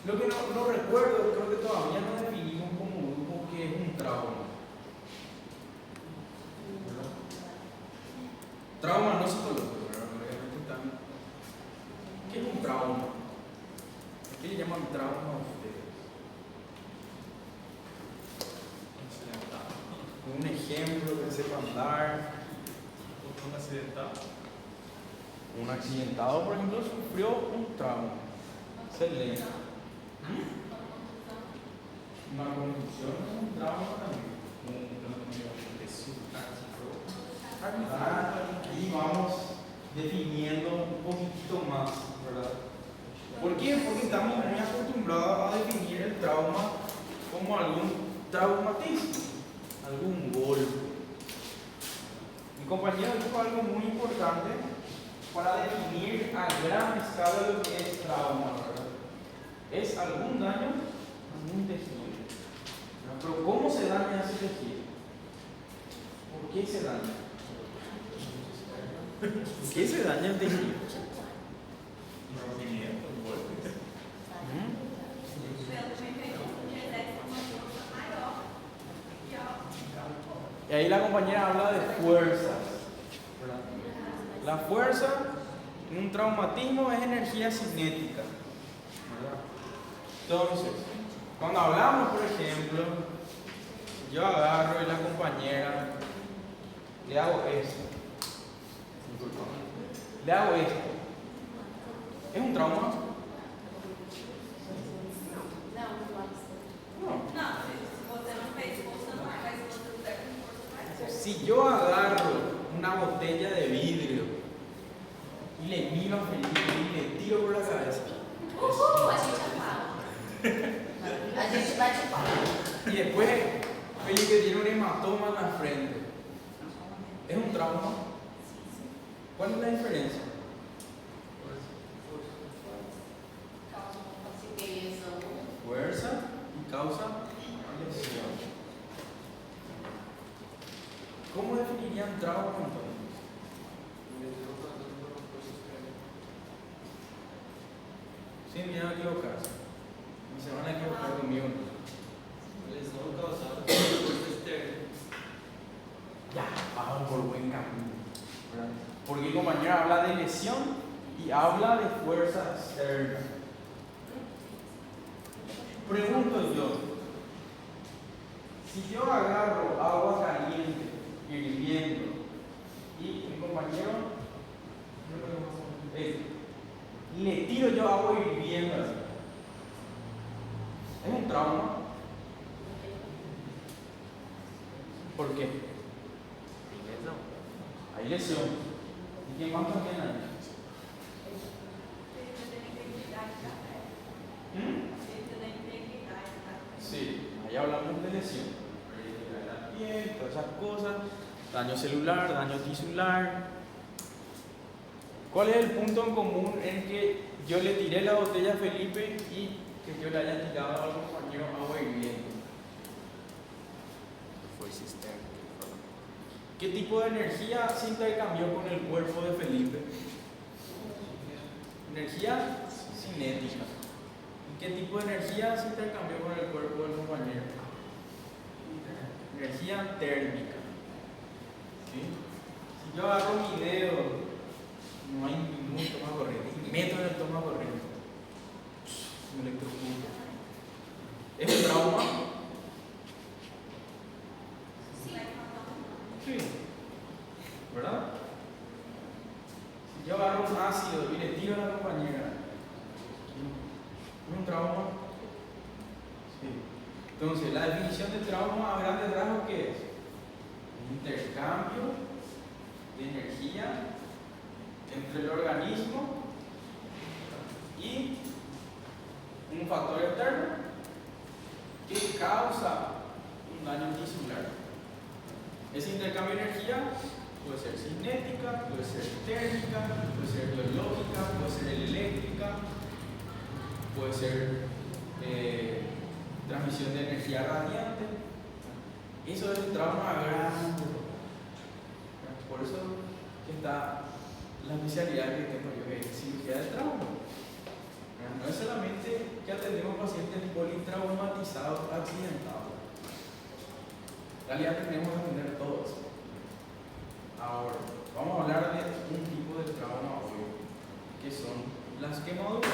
Lo que no recuerdo, creo que todavía no definimos como grupo qué es un trauma. ¿Verdad? Trauma no psicológico, ¿verdad? Obviamente también. ¿Qué es un trauma? ¿Qué le llaman trauma a ustedes? Un ejemplo que sepan dar. Un accidentado. Un accidentado, por ejemplo, sufrió un trauma. Excelente. Una confusión es un trauma también. Y vamos definiendo un poquitito más, ¿verdad? ¿Por qué? Porque estamos muy acostumbrados a definir el trauma como algún traumatismo, algún golpe. Mi compañero dijo algo muy importante para definir a gran escala lo que es trauma, ¿verdad? Es algún daño a algún tejido. Pero ¿cómo se daña ese tejido? ¿Por qué se daña? ¿Por qué se daña el tejido? Rompimiento, golpe. Y ahí la compañera habla de fuerzas. ¿Verdad? La fuerza en un traumatismo es energía cinética. ¿Verdad? Entonces, cuando hablamos, por ejemplo, yo agarro y la compañera le hago esto. Le hago esto. ¿Es un trauma? No. Si yo agarro una botella de vidrio y le miro a Felipe y le tiro por la cabeza, y después Felipe tiene un hematoma en la frente, ¿es un trauma? ¿Cuál es la diferencia? Fuerza y causa lesión. ¿Cómo definirían trauma entonces? Sin miedo a equivocarse. Y se van a equivocar conmigo. Lesión causada por fuerza externa. Ya, vamos por buen camino. ¿Verdad? Porque el compañero habla de lesión y habla de fuerza externa. Pregunto yo, si yo agarro agua caliente, hirviendo, y mi compañero le tiro yo agua hirviendo, ¿es un trauma? ¿Por qué? Hay lesión. ¿Y quién más también hay? Sí, ahí hablamos de lesión. La piel, todas esas cosas. Daño celular, daño tisular. ¿Cuál es el punto en común en que yo le tiré la botella a Felipe y que yo le haya tirado al compañero agua hirviendo? ¿Qué tipo de energía se intercambió con el cuerpo de Felipe? Energía cinética. ¿Y qué tipo de energía se intercambió con el cuerpo del compañero? Energía térmica. ¿Sí? Si yo agarro mi dedo, no hay ningún toma corriente, y meto en el toma corriente, me electrocuto. ¿Es un trauma? Sí. ¿Verdad? Si yo agarro un ácido y le tiro a la compañera, ¿es un trauma? Sí. Entonces, la definición de trauma a grandes rasgos, ¿qué es? Un intercambio de energía entre el organismo y un factor externo que causa un daño tisular. Ese intercambio de energía puede ser cinética, puede ser térmica, puede ser biológica, puede ser eléctrica, puede ser transmisión de energía radiante. Eso es un trauma grande. Por eso está la especialidad que tengo yo, que es cirugía del trauma. No es solamente que atendemos realidad tenemos que entender todo eso. Ahora, vamos a hablar de un tipo de trauma hoy, que son las quemaduras.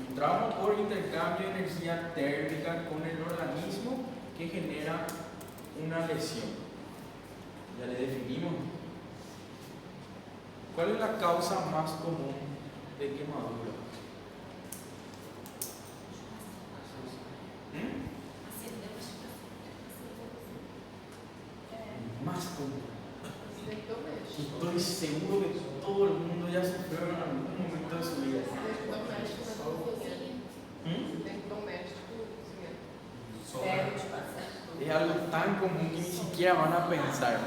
Un trauma por intercambio de energía térmica con el organismo que genera una lesión. Ya le definimos. ¿Cuál es la causa más común de quemadura? Más común. Estoy seguro que todo el mundo ya sufrió en algún momento de su vida. Es algo tan común que ni siquiera van a pensar.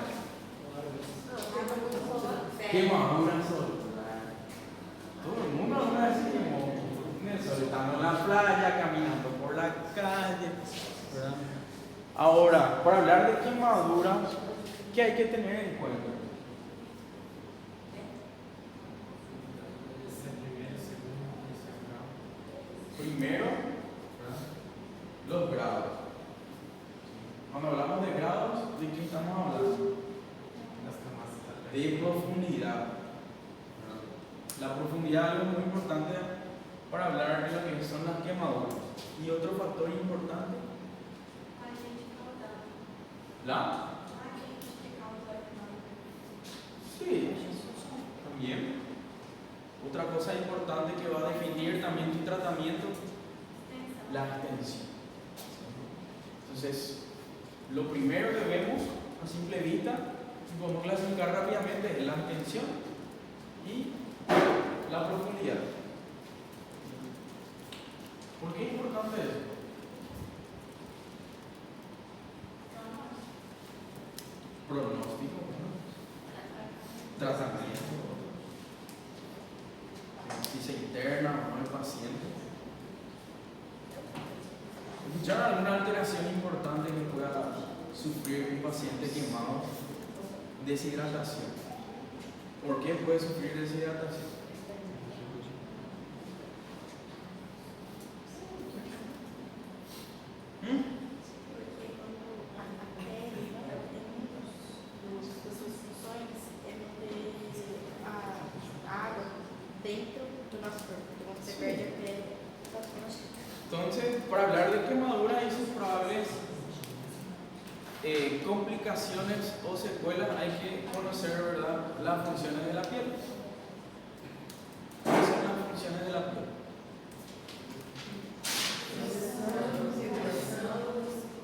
Quemadura solar. Todo el mundo alguna vez se quemó. Estando en la playa, caminando por la calle, ¿verdad? Ahora, para hablar de quemadura, ¿qué hay que tener en cuenta? Primero, los grados. Cuando hablamos de grados, ¿de qué estamos hablando? De profundidad. La profundidad es algo muy importante para hablar de lo que son las quemaduras. Y otro factor importante, ¿la? Sí, también. Otra cosa importante que va a definir también tu tratamiento, la extensión. Entonces, lo primero que vemos a simple vista, y podemos clasificar rápidamente, es la extensión y la profundidad. ¿Por qué es importante eso? Pronóstico, tratamiento, si se interna o no el paciente. ¿Escucharon alguna alteración importante que pueda sufrir un paciente quemado? Deshidratación. ¿Por qué puede sufrir deshidratación? Entonces, para hablar de quemadura y sus probables complicaciones o secuelas, hay que conocer, ¿verdad?, las funciones de la piel. ¿Cuáles son las funciones de la piel?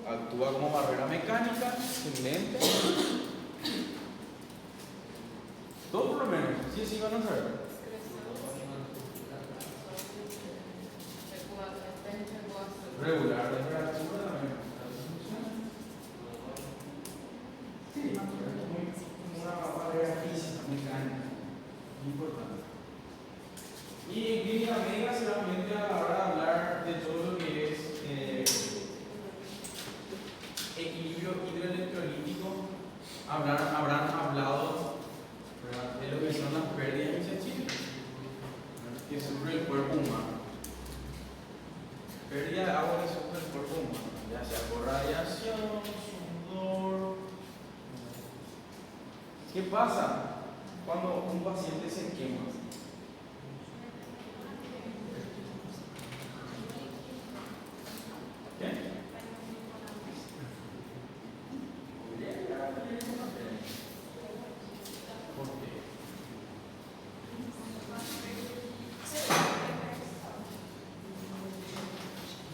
Actúa como barrera mecánica, excelente. Todo por lo menos, sí, van a saber. Regular de temperatura también. Sí, es como una barrera física, mecánica, muy importante. Y en clínica médica seguramente a la hora de hablar de todo lo que es equilibrio hidroelectrolítico, habrán hablado, ¿verdad?, de lo que son las pérdidas insensibles que sufre el cuerpo humano. Pérdida de agua que sufre el cuerpo humano, ya sea por radiación, sudor. ¿Qué pasa cuando un paciente se quema? ¿Qué? ¿Por qué?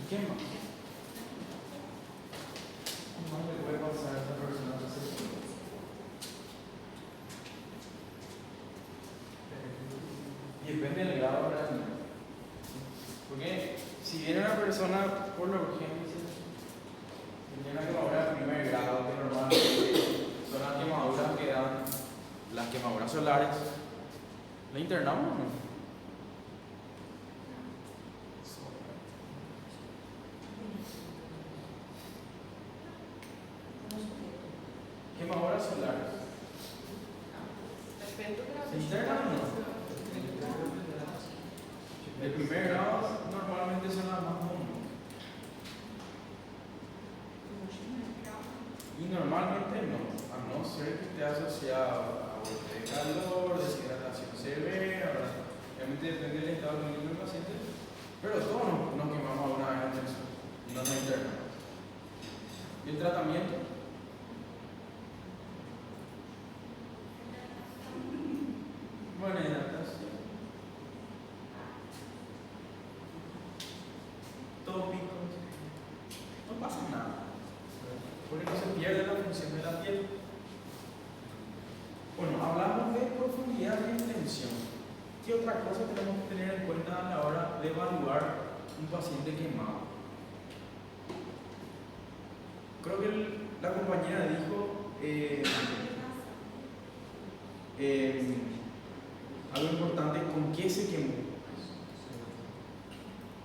¿Qué más? ¿Cómo le puede pasar a esta persona que se quema? Y depende del grado de daño. Porque si viene una persona por la urgencia, tiene una quemadura de primer grado, que normalmente son las quemaduras que dan, las quemaduras solares, ¿la internamos o no? Quemaduras solares. ¿Se internan o no? De primer grado normalmente son las más comunes. normalmente no, a no ser que esté asociado a golpe de calor, deshidratación severa, ¿verdad? Obviamente depende del estado clínico del paciente, pero todos nos quemamos alguna vez en eso y no nos internamos. ¿Y el tratamiento? Buena hidratación. Tópicos. No pasa nada, porque no se pierde la función de la piel. Bueno, hablamos de profundidad y extensión. ¿Qué otra cosa tenemos que tener en cuenta a la hora de evaluar un paciente quemado? Creo que la compañera dijo algo importante: con qué se quemó.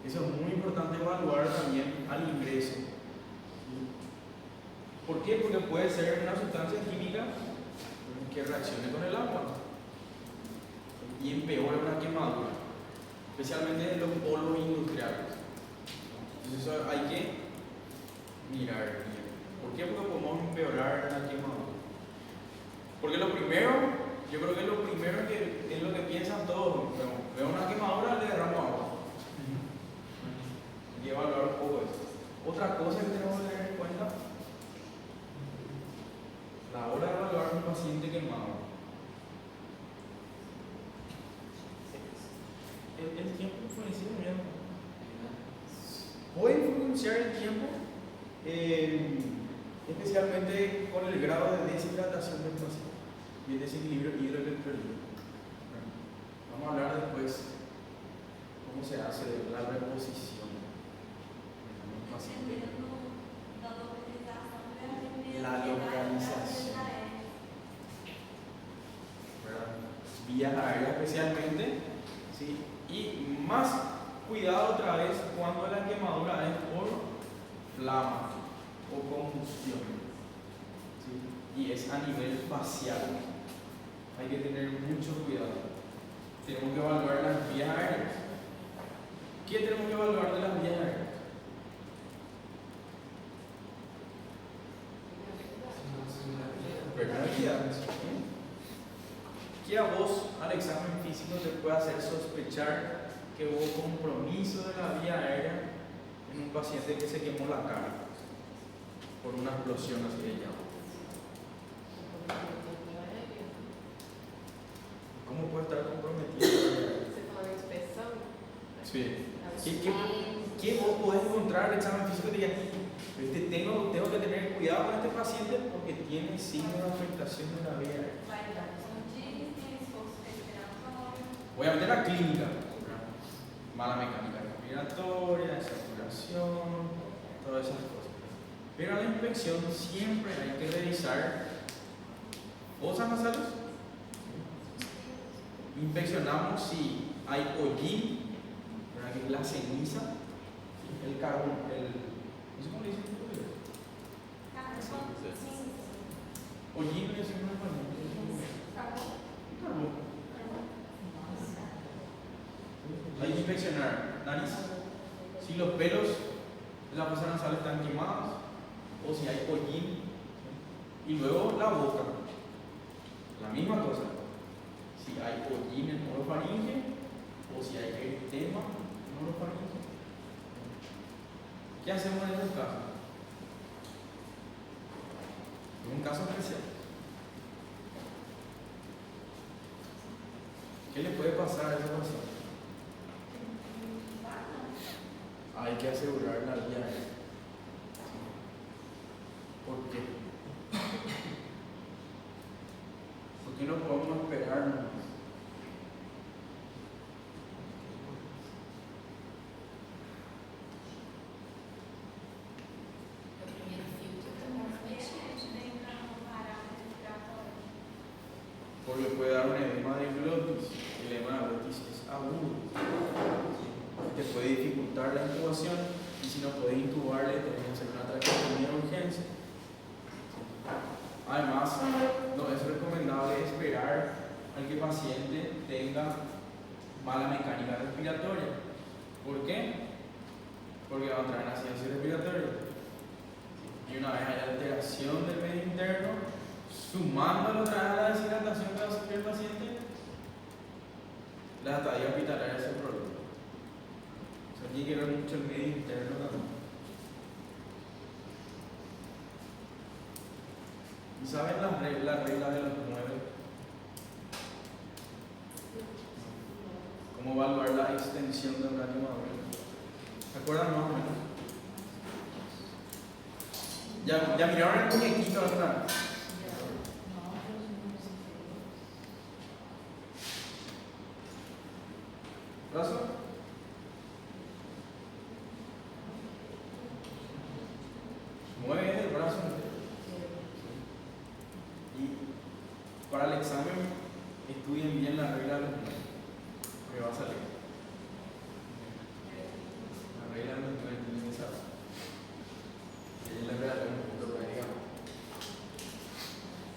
Eso es muy importante evaluar también al ingreso. ¿Por qué? Porque puede ser una sustancia química que reaccione con el agua y empeora una quemadura, especialmente en los polvos industriales. Entonces eso hay que mirar bien. ¿Por qué? Porque podemos empeorar la quemadura. Porque lo primero, yo creo que lo primero que es lo que piensan todos: veo una quemadura, le derramo agua. Hay que evaluar un poco eso. Otra cosa que tenemos que tener en cuenta: la hora de evaluar un paciente quemado. El tiempo influencia bien. Puede influenciar el tiempo, especialmente con el grado de deshidratación del paciente y el desequilibrio hidroelectrólico. Vamos a hablar después cómo se hace la reposición en un paciente. La localización, ¿verdad? Vías aéreas especialmente, ¿sí? Y más cuidado otra vez cuando la quemadura es por flama o combustión, ¿sí? Y es a nivel facial. Hay que tener mucho cuidado. Tenemos que evaluar las vías aéreas. ¿Qué tenemos que evaluar de las vías aéreas? ¿Qué a vos, al examen físico, te puede hacer sospechar que hubo compromiso de la vía aérea en un paciente que se quemó la cara por una explosión, así de llama? ¿Cómo puede estar comprometido? Sí. ¿Qué vos podés encontrar en el examen físico que te diga: tengo que tener cuidado con este paciente porque tiene signos de afectación de la vía aérea? Obviamente la clínica, ¿verdad? Mala mecánica respiratoria, saturación, todas esas cosas. Pero en la inspección siempre hay que revisar fosas nasales. Inspeccionamos si hay hollín, ¿verdad? Que es la ceniza, el carbón, no sé cómo le dicen en portugués. Hollín le decimos en español. Carbón. Hay que inspeccionar nariz, si los pelos de la fosa nasal están quemados o si hay hollín. Y luego la boca, la misma cosa: si hay hollín en orofaringe o si hay eritema en orofaringe. ¿Qué hacemos en esos casos? En un caso especial, ¿qué le puede pasar a esa persona? Hay que asegurar la vía aérea. ¿Por qué? Porque no podemos esperar. Porque puede dar un edema de glotis. El edema de glotis es agudo. Te puede dificultar la intubación, y si no puedes intubarle, tenés que hacer una traqueotomía de urgencia. Además, no es recomendable esperar al que el paciente tenga mala mecánica respiratoria. ¿Por qué? Porque va a entrar en asistencia respiratoria. y una vez hay alteración del medio interno, sumándolo otra vez a la deshidratación que va a sufrir el paciente, la estadía hospitalaria se prolonga. O sea, tiene que ver mucho el medio interno también. ¿Y saben la regla de los 9? ¿Cómo evaluar la extensión de una quemadura? ¿Se acuerdan más o menos? ¿Ya miraron el muñequito alguna vez? ¿Brazo? Mueve el brazo. Y para el examen estudien bien la regla de los 9, porque va a salir. La regla de los 9 tienen que saber. Y la regla de un punto que digamos.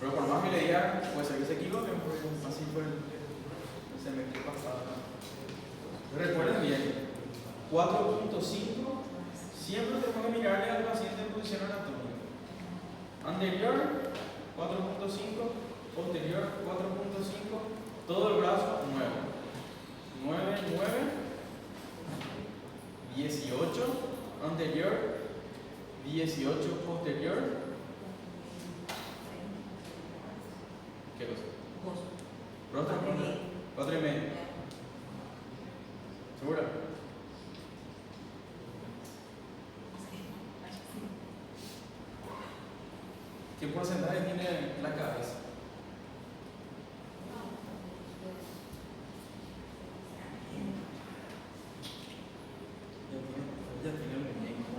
Pero por más que le diga, puede ser que se equivoquen, porque así fue el semestre pasado. Recuerden bien, 4.5 siempre tenemos que mirarle al paciente en posición anatómica. Anterior, 4.5, posterior, 4.5, todo el brazo, 9. 9, 18, anterior, 18, posterior. ¿Qué cosa? 4 y medio. ¿Segura? ¿Qué porcentaje tiene la cabeza? Ya tiene el muñeco.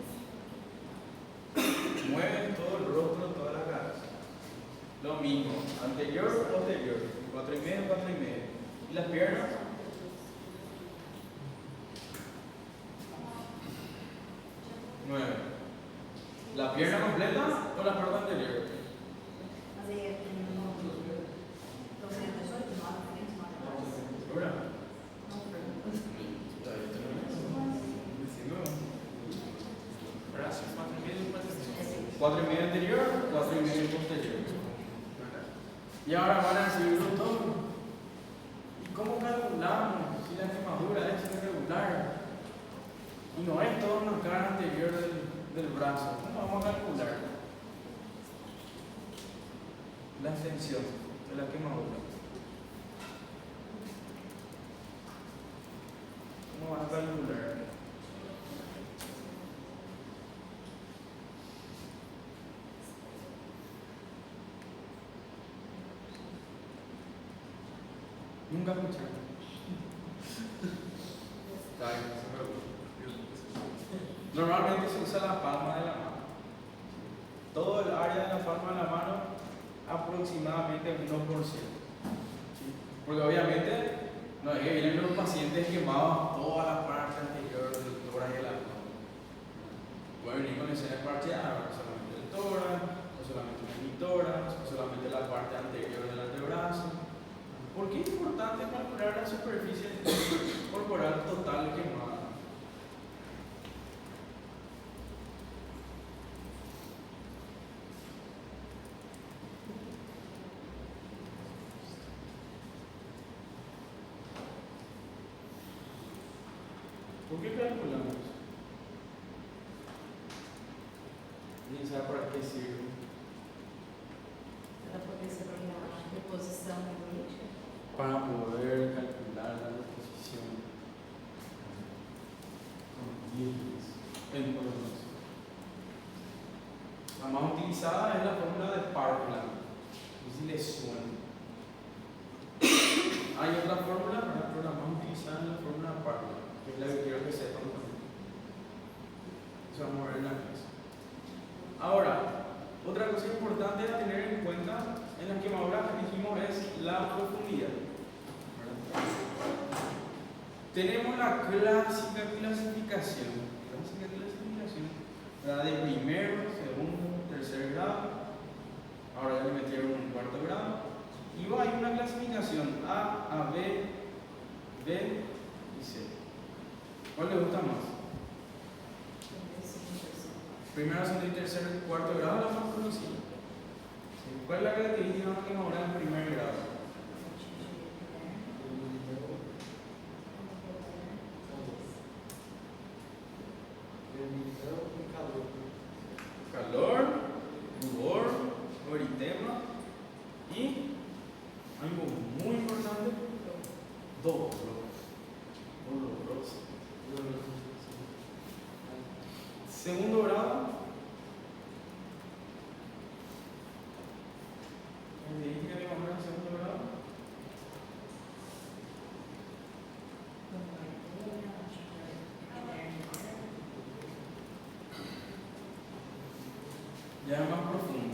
Mueve todo el rostro, toda la cabeza. Lo mismo, anterior, posterior. 4 y medio, 4 y medio. ¿Y las piernas? ¿La pierna completa o la parte anterior? ¿Segura? 4 y medio anterior, 4 y medio posterior. Y ahora van a decir, doctor, ¿y cómo calculamos si la quemadura es irregular? Y no es toda una cara anterior del brazo. ¿Cómo vamos a calcular la extensión de la quemadura? ¿Cómo van a calcular? Nunca escuché. Normalmente se usa la palma de la mano. Todo el área de la palma de la mano, aproximadamente un 1%. ¿Sí? Porque obviamente no es que vienen los pacientes quemados toda la parte anterior del tórax y el abdomen. Pueden venir con lesiones parciales, solamente el tórax, o solamente el hemitórax, o solamente la parte anterior del antebrazo. ¿Por qué es importante calcular la superficie corporal total quemada? ¿Por qué calculamos? ¿Quién sabe para qué sirve? Para poder saber a reposição política. Para poder calcular la reposición en todos los. La más utilizada es la fórmula de Parkland. No sé si les suena. Hay otra fórmula, pero la más utilizada es la fórmula de Parkland, que es la que quiero que sepan también. Eso vamos a ver en la clase. Ahora, otra cosa importante a tener en cuenta en las quemaduras que dijimos es la profundidad. Tenemos la clásica clasificación, ¿verdad? De primero, segundo, tercer grado. Ahora ya le metieron un cuarto grado. Y hay una clasificación A, B, B y C. ¿Cuál le gusta más? Primero, segundo y tercer y cuarto grado, la más conocida. ¿Cuál es la característica de una quemadura en primer grado? Calor, rubor, eritema y algo muy importante, doloroso. Segundo grado, característica de quemadura en segundo grado. Ya es más profundo.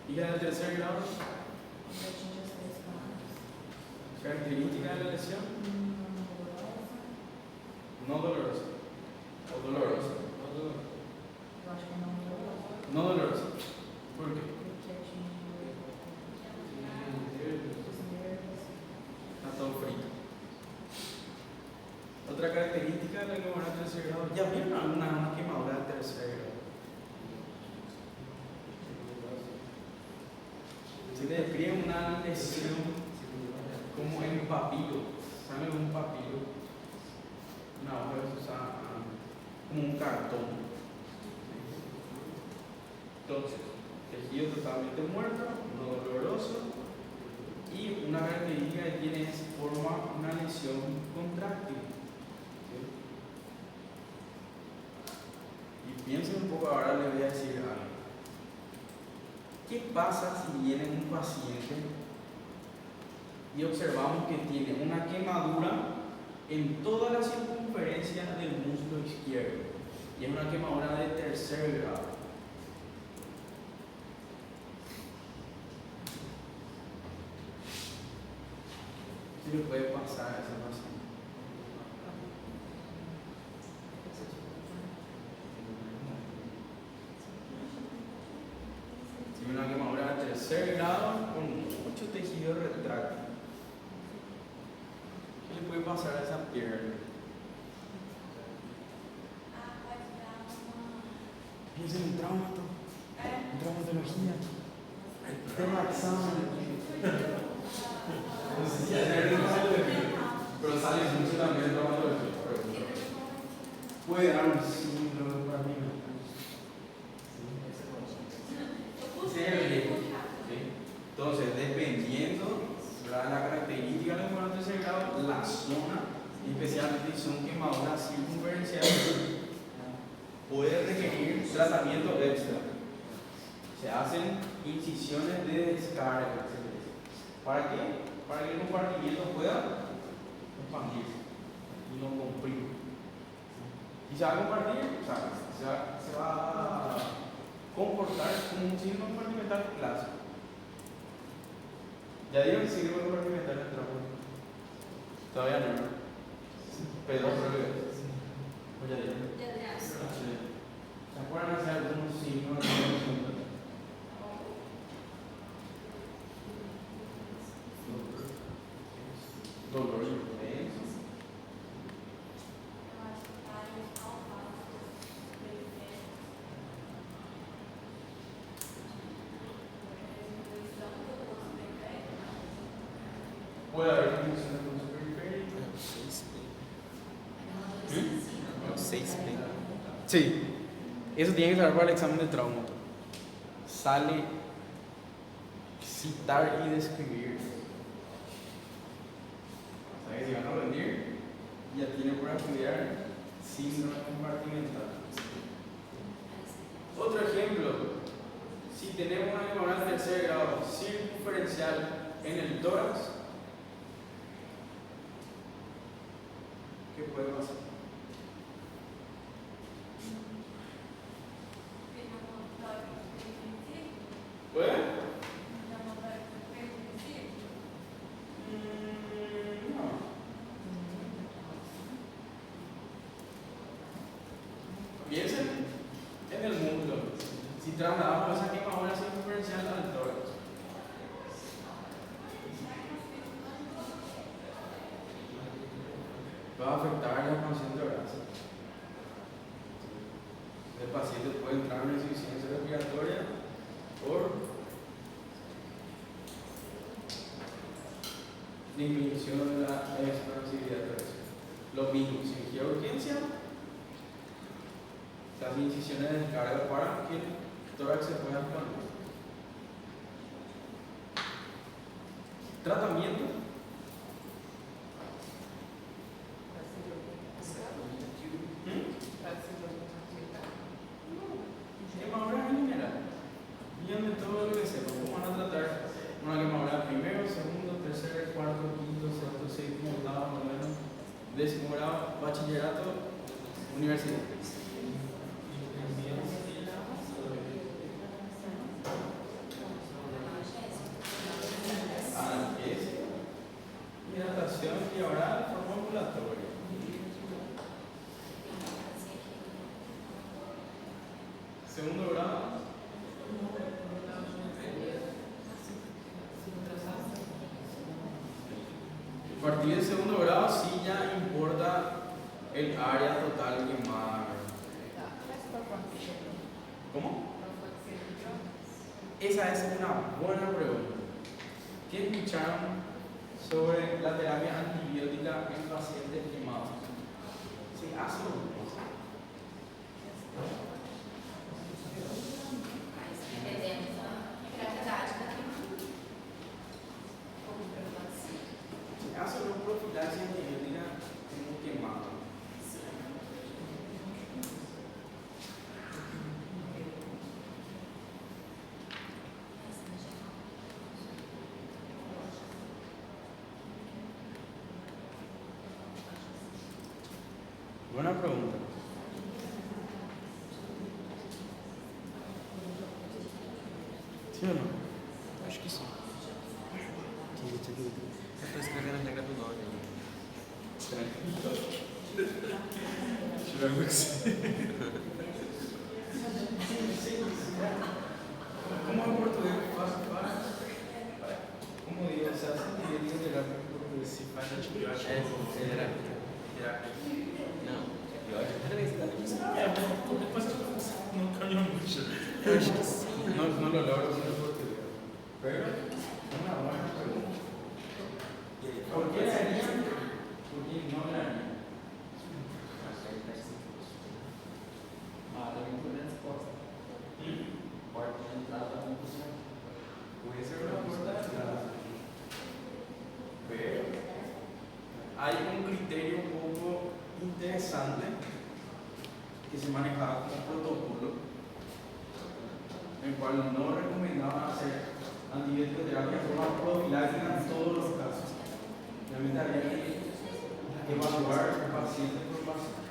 Y la del tercer grado, característica de la lesión, no dolorosa o dolorosa. No dolorosa. ¿Por qué? Está todo frito. Otra característica de la quemadura de tercer grado. ¿Ya vieron alguna quemadura de tercer grado? Se describe una lesión como en papilo. ¿Saben un papilo? Una hoja que se usa como un cartón. Entonces, tejido totalmente muerto, no doloroso, y una característica que tiene es forma una lesión contráctil. ¿Sí? Y piensen un poco, ahora les voy a decir algo. ¿Qué pasa si viene un paciente y observamos que tiene una quemadura en toda la circunferencia del muslo izquierdo? Y es una quemadura de tercer grado. ¿Qué le puede pasar a esa paciente? Tiene una quemadura de tercer grado con mucho tejido retráctil. ¿Qué le puede pasar a esa pierna? Piensen en traumatología, tema de examen. No sé si pero sale mucho también el traumatología. Puede dar un síndrome de Parkinson. Entonces, dependiendo de la característica de la quemadura de tercer grado, la zona, especialmente si son quemaduras circunferenciales, puede requerir tratamiento extra. Se hacen incisiones de descarga. ¿Para qué? Para que el compartimiento pueda expandirse y no comprime. Y se va a compartir, o sea, se va a comportar como un síndrome compartimental clásico. ¿Ya dieron el síndrome compartimental en el trabajo? Todavía no. Pero, ¿o ya dieron? ¿Se acuerdan hacer algunos signos de dolor intenso? Puede haber condiciones con su periférico. 6P. Sí, eso tiene que saber para el examen de trauma. Sale citar y describir. O sea que si van a rendir, ya tiene para estudiar síndrome compartimental. Otro ejemplo, si tenemos una quemadura de tercer grado circunferencial en el tórax, ¿qué puede pasar? ¿Puede? No. trasladamos esa quemadura circunferencial al tórax. Va a afectar la expansión de brazos. El paciente puede entrar en una insuficiencia respiratoria por disminución de la expansividad torácica. Lo mismo, cirugía de urgencia, las incisiones de descarga para que el tórax se pueda expandir. Tratamiento. Quemadura general. Bien de todo lo que sepa. Vamos a tratar una quemadura primero, segundo, tercer, cuarto, quinto, sexto, séptimo, octavo, noveno, décimo grado, bachillerato, universidad. Analgesia, hidratación y oral, forma ambulatoria. Segundo grado. A partir del segundo grado sí ya importa el área total quemada. ¿Cómo? Esa es una buena pregunta. ¿Qué escucharon sobre la terapia antibiótica en pacientes quemados? ¿Se hace o no? Dependendo da gravidade da queimadura. Se hace una profilaxis antibiótica en un quemado. Buena pregunta. ¿Sí o no? Acho que sim. Eu estou escrevendo a regra do 9 ainda. Tirando que sim. ¿Cómo en português? ¿Cómo digo? Se hace antibiótico terapia en português. Se faz antibiótico. Terapia. Não, antibiótico. Cada vez que dá isso. Depois eu não caminho muito. Eu acho que sim. No lo logro hacer en portugués. Pero, una buena pregunta. ¿Por qué la harían? ¿Por qué no la harían? Também por resposta. Porta de entrada não funciona. Puede ser una puerta de entrada. Pero, hay un criterio un poco interesante que se manejaba como protocolo, en el cual no recomendaban hacer antibiótico terapia de forma profiláctica en todos los casos. Realmente había que evaluar paciente por paciente.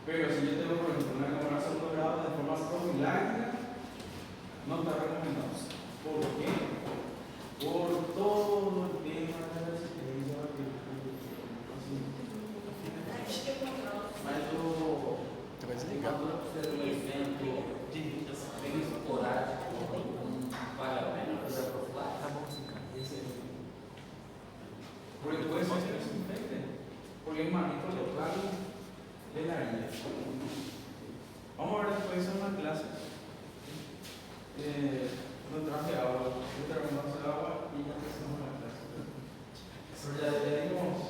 Pero si yo tengo, por ejemplo, una cámara segundo grado de forma profiláctica, no está recomendado. ¿Por qué? Por todo el tema de la resistencia a la mas o queimadura por ser um evento bem esporádico, vale a pena fazer a profilaxis? Tá bom sim, cara. Porque puede ser que se infecte. Porque el manito local de la herida. Vamos a ver después una clase. No traje agua. Yo traje un vaso de agua y ya empezamos la clase. Pero ya dimos.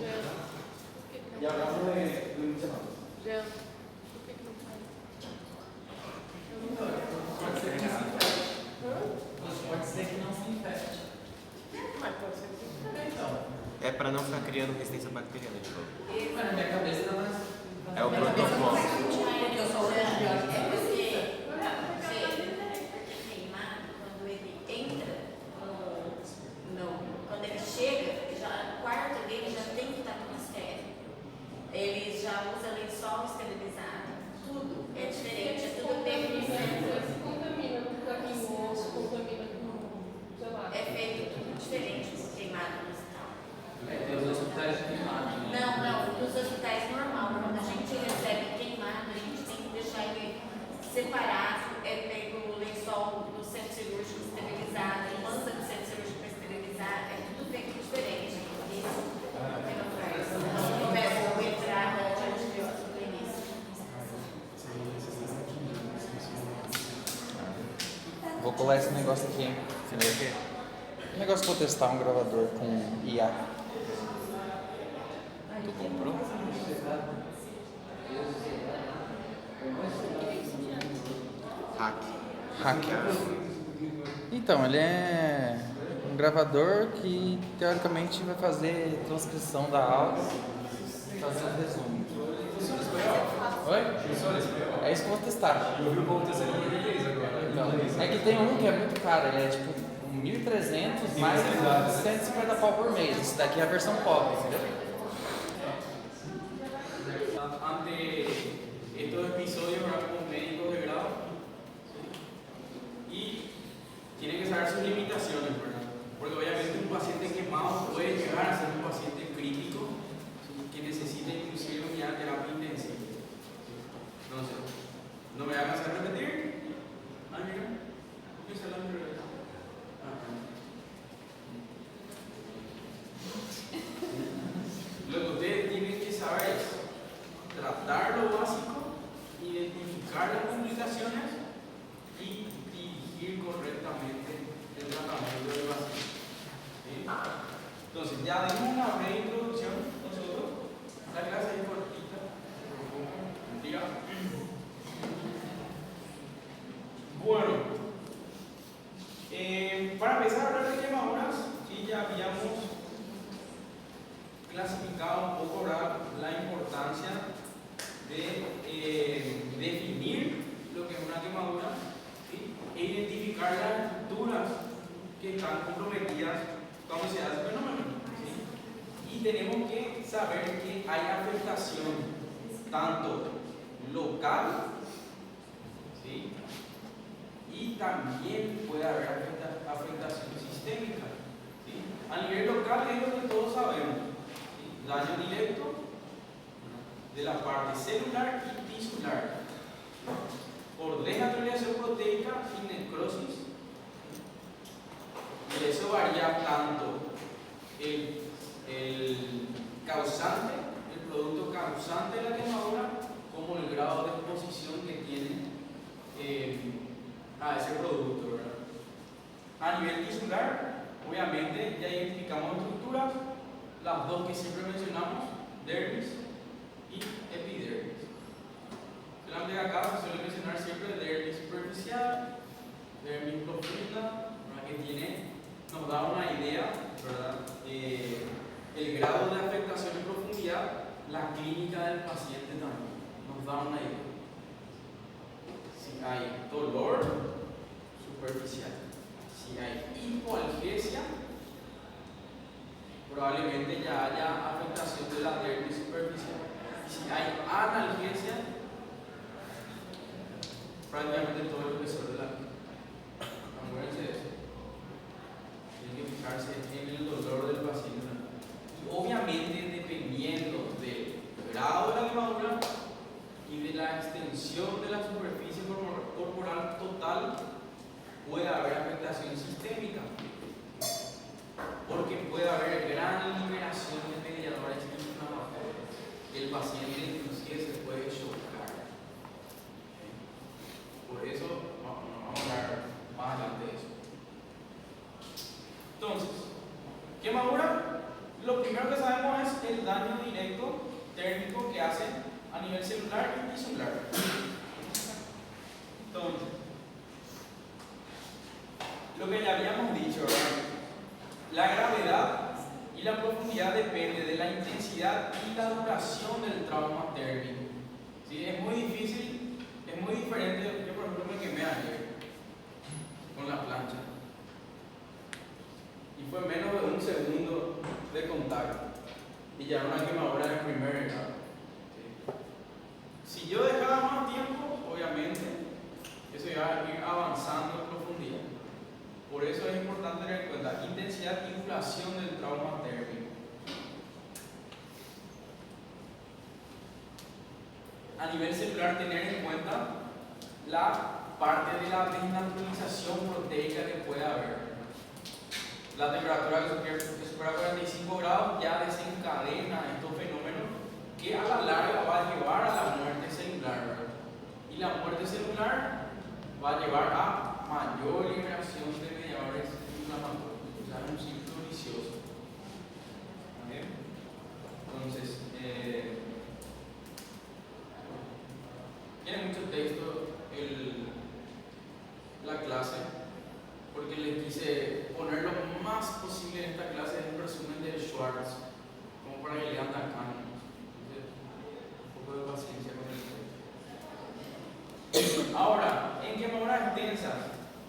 Ya hablamos de muchas cosas. Pode ser que não se infecte. É para não ficar criando resistência bacteriana de novo. Mas na minha cabeça não é. É o protocolo. Porque eu sou antibiótico. É porque queimado, quando ele entra quando ele chega, o quarto dele já tem que estar com estéreo. Ele já usa lençol esterilizado. Tudo é diferente, é tudo tempo de Se contamina no caminho, se contamina com, sei lá. É feito tudo diferente do queimado no hospital. Tem os hospitais queimados, né? Não, nos hospitais normal. Quando a gente recebe queimado, a gente tem que deixar ele separado, é pego o lençol Vou colar esse negócio aqui, hein? Você vai o quê? Um negócio pra eu testar um gravador com IA. Tu comprou? Hack. Então, ele é um gravador que teoricamente vai fazer transcrição da aula e fazer um resumo. Oi? É isso que eu vou testar. Eu vi o povo testando em português agora. Então, é que tem um que é muito caro, ele é tipo 1.300 mais 150 pau por mês. Isso daqui é a versão pobre, entendeu? Ante estos episodios, ¿verdad? Como médicos de grado, y tienen que saber sus limitaciones, ¿verdad? Porque obviamente un paciente quemado puede llegar a ser un paciente crítico, ¿sí? Que necesita inclusive unidad de terapia intensiva. Entonces, no me hagas repetir. Ah, mira, ¿qué es el nombre? Lo que ustedes tienen que saber es tratar lo básico, identificar las complicaciones y dirigir correctamente el tratamiento del paciente. ¿Sí? Entonces, ya dimos una breve introducción nosotros. La clase es cortita. Mentira. Bueno, para empezar a hablar de quemaduras, sí, ya habíamos clasificado un poco la importancia de definir lo que es una quemadura, ¿sí? E identificar las estructuras que están comprometidas cuando se hace el fenómeno, ¿sí? Y tenemos que saber que hay afectación tanto local, ¿sí? Y también puede haber afectación sistémica, ¿sí? A nivel local es lo que todos sabemos, ¿sí? Daño directo de la parte celular y tisular por desnaturalización proteica y necrosis, y eso varía tanto el causante, el producto causante de la quemadura, como el grado de exposición que tiene a ese producto, ¿verdad? A nivel tisular, obviamente ya identificamos estructuras, las dos que siempre mencionamos, dermis y epidermis. Solamente acá se suele mencionar siempre dermis superficial, dermis profunda, ¿verdad? Que nos da una idea, ¿verdad? El grado de afectación en profundidad, la clínica del paciente también nos da una idea. Si hay dolor superficial, si hay hipoalgesia, probablemente ya haya afectación de la dermis superficial. Y si hay analgesia, prácticamente todo el espesor de la piel. Acuérdense de eso. Tienen que fijarse en el dolor del paciente. Y obviamente, dependiendo del grado de la quemadura y de la extensión de la superficie corporal total, puede haber afectación sistémica, porque puede haber gran liberación de mediadores inflamatorios. El paciente inclusive se puede chocar. Por eso vamos a hablar más adelante de eso. Entonces, quemadura, lo primero que sabemos es el daño directo térmico que hace a nivel celular y tisular. Entonces, lo que ya habíamos dicho, ¿verdad? La gravedad y la profundidad depende de la intensidad y la duración del trauma térmico. ¿Sí? Es muy difícil, es muy diferente. Yo, por ejemplo, me quemé ayer con la plancha y fue menos de un segundo de contacto y ya era una quemadura de primer grado. ¿Sí? Si yo dejaba más tiempo, obviamente eso iba a ir avanzando en profundidad. Por eso es importante tener en cuenta intensidad y duración del trauma térmico. A nivel celular, tener en cuenta la parte de la desnaturalización proteica que puede haber. La temperatura que supera 45 grados ya desencadena estos fenómenos que a la larga va a llevar a la muerte celular, ¿verdad? Y la muerte celular va a llevar a mayor liberación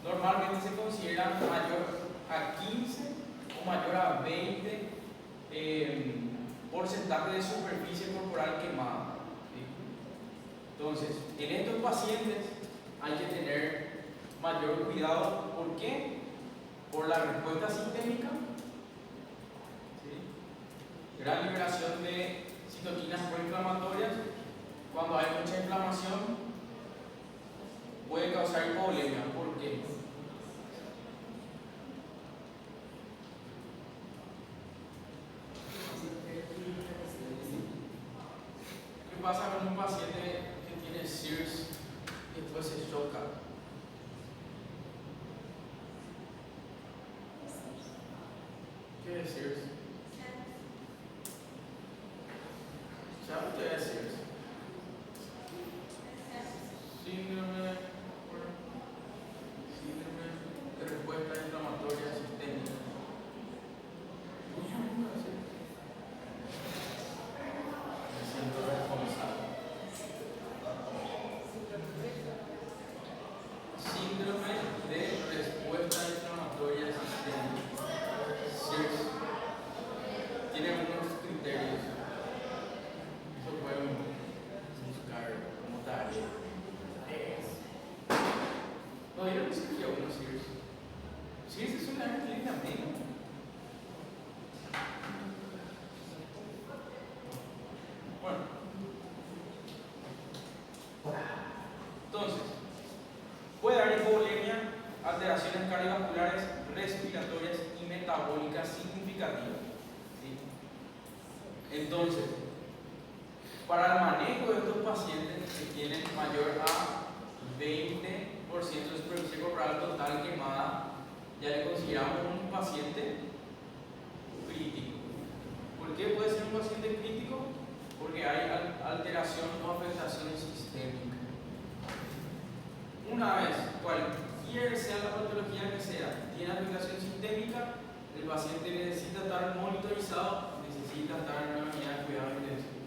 normalmente se consideran mayor a 15 o mayor a 20 porcentaje de superficie corporal quemada. ¿Sí? Entonces, en estos pacientes hay que tener mayor cuidado. ¿Por qué? Por la respuesta sistémica, ¿sí? Gran liberación de citoquinas proinflamatorias. Cuando hay mucha inflamación, puede causar hipovolemia. ¿Por qué? ¿Qué pasa con un paciente que tiene SIRS y después se choca? ¿Qué es SIRS? ¿Sabe qué es SIRS? Síndrome de respuesta inflamatoria sistémica. Me siento responsable. Síndrome de respuesta inflamatoria sistémica. SIRS. Tiene unos criterios. Eso pueden buscar como tarea. No, yo no sé qué uno SIRS. SIRS es una clínica médica. Bueno. Entonces, puede haber hipovolemia, alteraciones cardiovasculares, respiratorias y metabólicas significativas. ¿Sí? Entonces, para el manejo de estos pacientes que tienen mayor a 20% de superficie corporal total quemada, ya le consideramos un paciente crítico. ¿Por qué puede ser un paciente crítico? Porque hay alteración o afectación sistémica. Una vez, cualquier sea la patología que sea, tiene afectación sistémica, el paciente necesita estar monitorizado, necesita estar en una unidad de cuidado intensivo.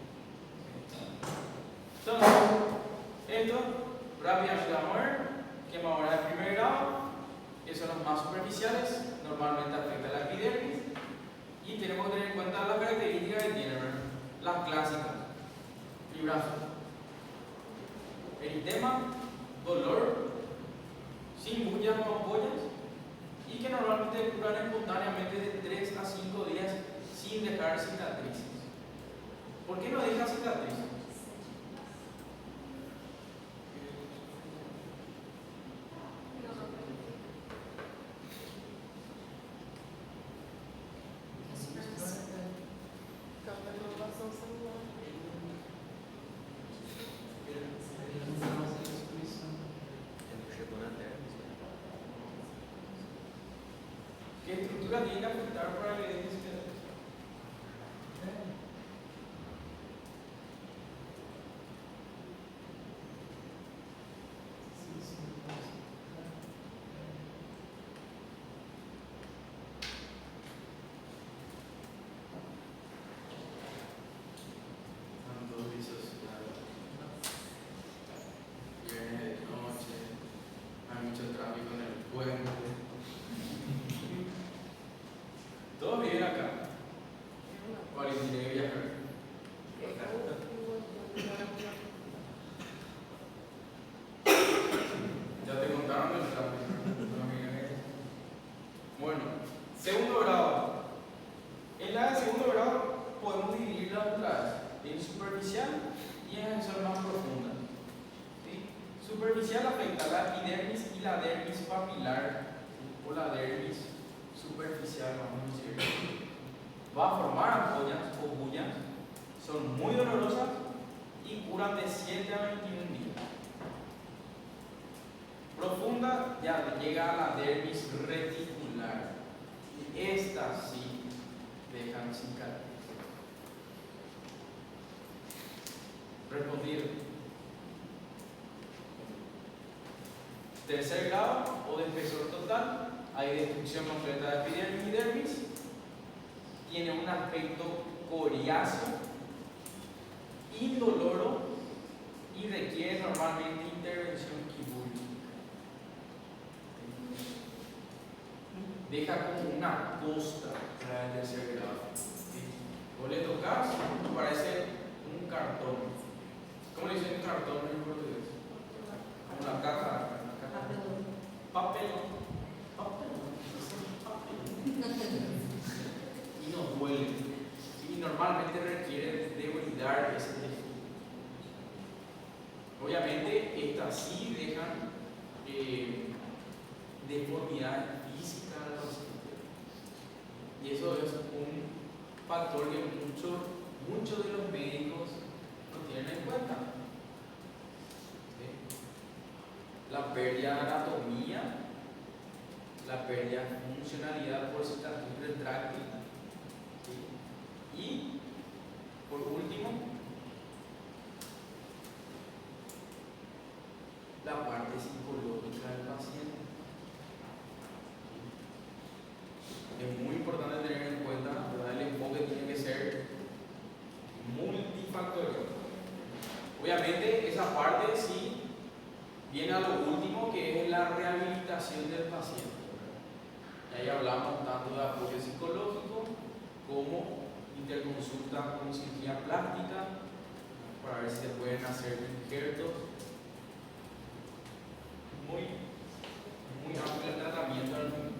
Entonces, esto rápidamente vamos a ver: quemaduras de primer grado, que son las más superficiales, normalmente afecta la epidermis, y tenemos que tener en cuenta las características que tienen, ¿verdad? Las clásicas: fibrazo, eritema, dolor, sin bullas o ampollas, y que normalmente curan espontáneamente de 3 a 5 días sin dejar cicatrices. ¿Por qué no deja cicatrices? ¿Qué estructura tiene que afectar para que deje cicatrices? Tanto disociados. Viene de noche, hay mucho tráfico en el puente. Todos viven acá. ¿Cuál es tiene que viajar? Ya te contaron del tráfico. Bueno, segundo grado. En la de segundo grado podemos dividirla otra vez en superficial y en zonas más profundas. ¿Sí? Superficial afecta la epidermis y la dermis papilar, o la dermis superficial, vamos a decir. Va a formar ampollas o bullas, son muy dolorosas y curan de 7 a 21 días. Profunda ya llega a la dermis reticular, y estas sí dejan cicatrices. Respondido. Tercer grado o de espesor total, hay destrucción completa de epidermis y dermis, tiene un aspecto coriáceo, indoloro y requiere normalmente intervención quirúrgica. deja como una costra para el tercer grado. ¿Sí? Vos le tocas, parece un cartón. ¿Cómo le dicen cartón en portugués? Una caja. Papelón. Y nos duele. Y normalmente requiere debilitar ese tejido. Obviamente, estas sí dejan deformidad física al paciente. Y eso es un factor que muchos de los médicos no tienen en cuenta. ¿Sí? La pérdida de anatomía, la pérdida de funcionalidad por cicatriz retráctil. ¿Sí? Y, por último, la parte psicológica del paciente. Es muy importante tener en cuenta, ¿verdad? El enfoque tiene que ser multifactorial. Obviamente, esa parte sí viene a lo último, que es la rehabilitación del paciente. Y ahí hablamos tanto de apoyo psicológico como interconsulta con cirugía plástica para ver si se pueden hacer injertos. Muy amplio el tratamiento al mundo.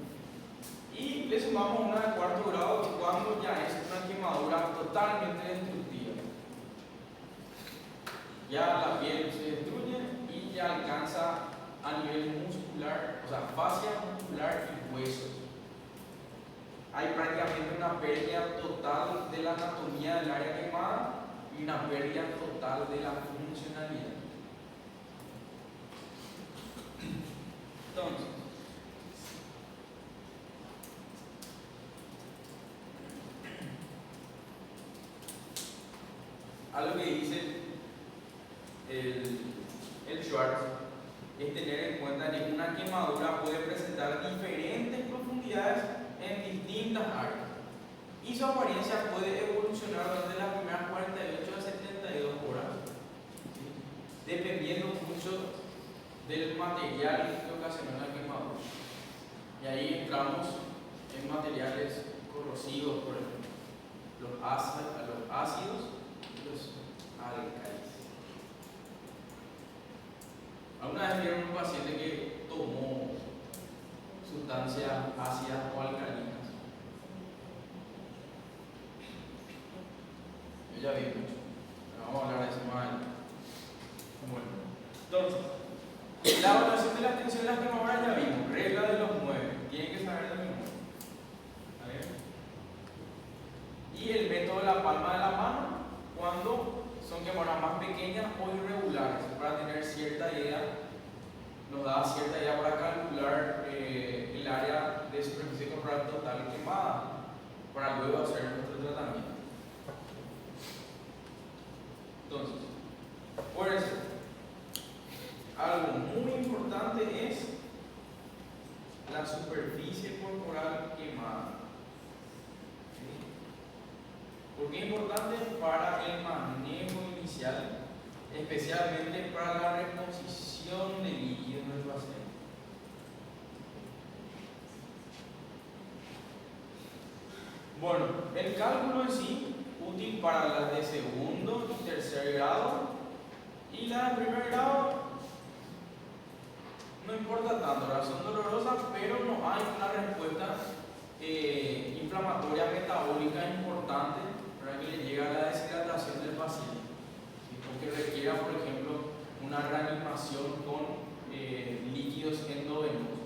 Y le sumamos una de cuarto grado, que cuando ya es una quemadura totalmente destructiva. Ya la piel se destruye y ya alcanza a nivel muscular, o sea, fascia muscular y huesos. Hay prácticamente una pérdida total de la anatomía del área quemada y una pérdida total de la funcionalidad. Entonces, algo que dice el Schwartz es tener en cuenta que una quemadura puede presentar diferentes profundidades en distintas áreas y su apariencia puede evolucionar durante las primeras 48 a 72 horas, ¿sí? Dependiendo mucho del material que ocasionó la quemadura. Y ahí entramos en materiales corrosivos, por ejemplo, los ácidos y los alcalinos. ¿Alguna vez vieron un paciente que tomó sustancias ácidas o alcalinas? Yo ya vi mucho, pero vamos a hablar de eso más adelante. Bueno, entonces, la evaluación de la tensión de las quemaduras ya vimos. Regla de los 9. Tienen que saber de memoria. ¿Está bien? Y el método de la palma de la mano, cuando son quemaduras más pequeñas o irregulares, para tener cierta idea, nos da cierta idea para calcular el área de superficie corporal total quemada, para luego hacer nuestro tratamiento. Entonces, por eso, algo muy importante es la superficie corporal quemada. ¿Sí? ¿Por qué es importante? Para el manejo inicial, especialmente para la reposición de líquidos en el paciente. Bueno, el cálculo en sí, útil para las de segundo y tercer grado, y las de primer grado no importa tanto, ¿verdad? Son dolorosas, pero no hay una respuesta inflamatoria metabólica importante para que le llegue a la deshidratación del paciente, ¿sí? Porque requiera, por ejemplo, una reanimación con líquidos endovenosos.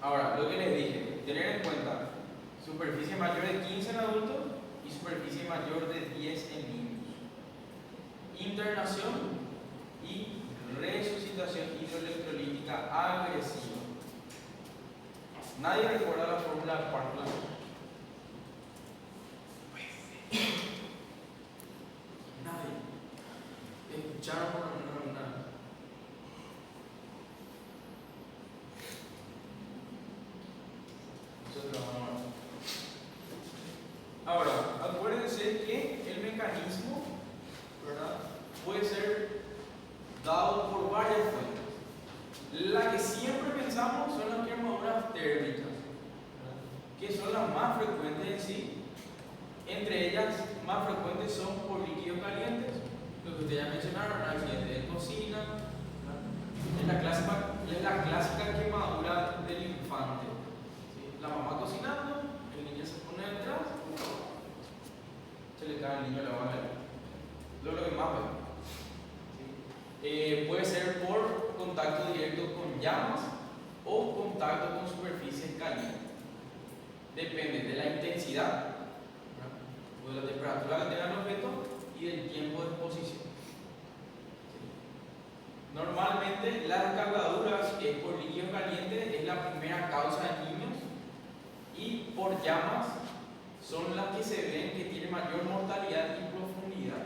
Ahora, lo que les dije, tener en cuenta superficie mayor de 15 en adultos y superficie mayor de 10 en niños. Internación y resucitación hidroelectrolítica agresiva. ¿Nadie recuerda la fórmula de Parkland? Nadie. ¿Escucharon por lo menos alguna? Nosotros vamos a ver. Ahora, acuérdense que el mecanismo, ¿verdad?, puede ser dado por varias fuentes. La que siempre pensamos son las quemaduras térmicas, que son las más frecuentes en sí. Entre ellas, más frecuentes son por líquidos calientes, lo que ustedes ya mencionaron, accidentes de cocina, es la clásica quemadura del infante. ¿Sí? La mamá cocinando, el niño se pone detrás, se le cae al niño la bala. Lo que más vemos. Puede ser por contacto directo con llamas o contacto con superficies calientes. Depende de la intensidad, o de la temperatura que tenga el objeto y del tiempo de exposición. Normalmente las escaldaduras por líquidos calientes es la primera causa en niños, y por llamas son las que se ven que tienen mayor mortalidad y profundidad,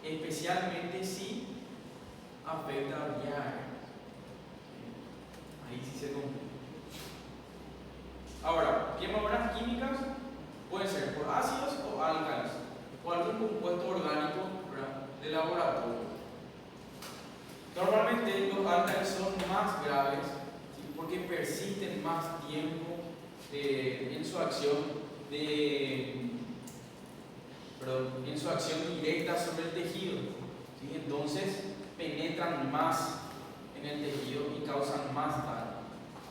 especialmente si afecta a vía aérea. Ahí sí se complica. Ahora, quemaduras químicas pueden ser por ácidos o álcalis o algún compuesto orgánico, ¿verdad?, de laboratorio. Normalmente los álcalis son más graves, ¿sí?, porque persisten más tiempo en su acción en su acción directa sobre el tejido, ¿sí? Entonces penetran más en el tejido y causan más daño.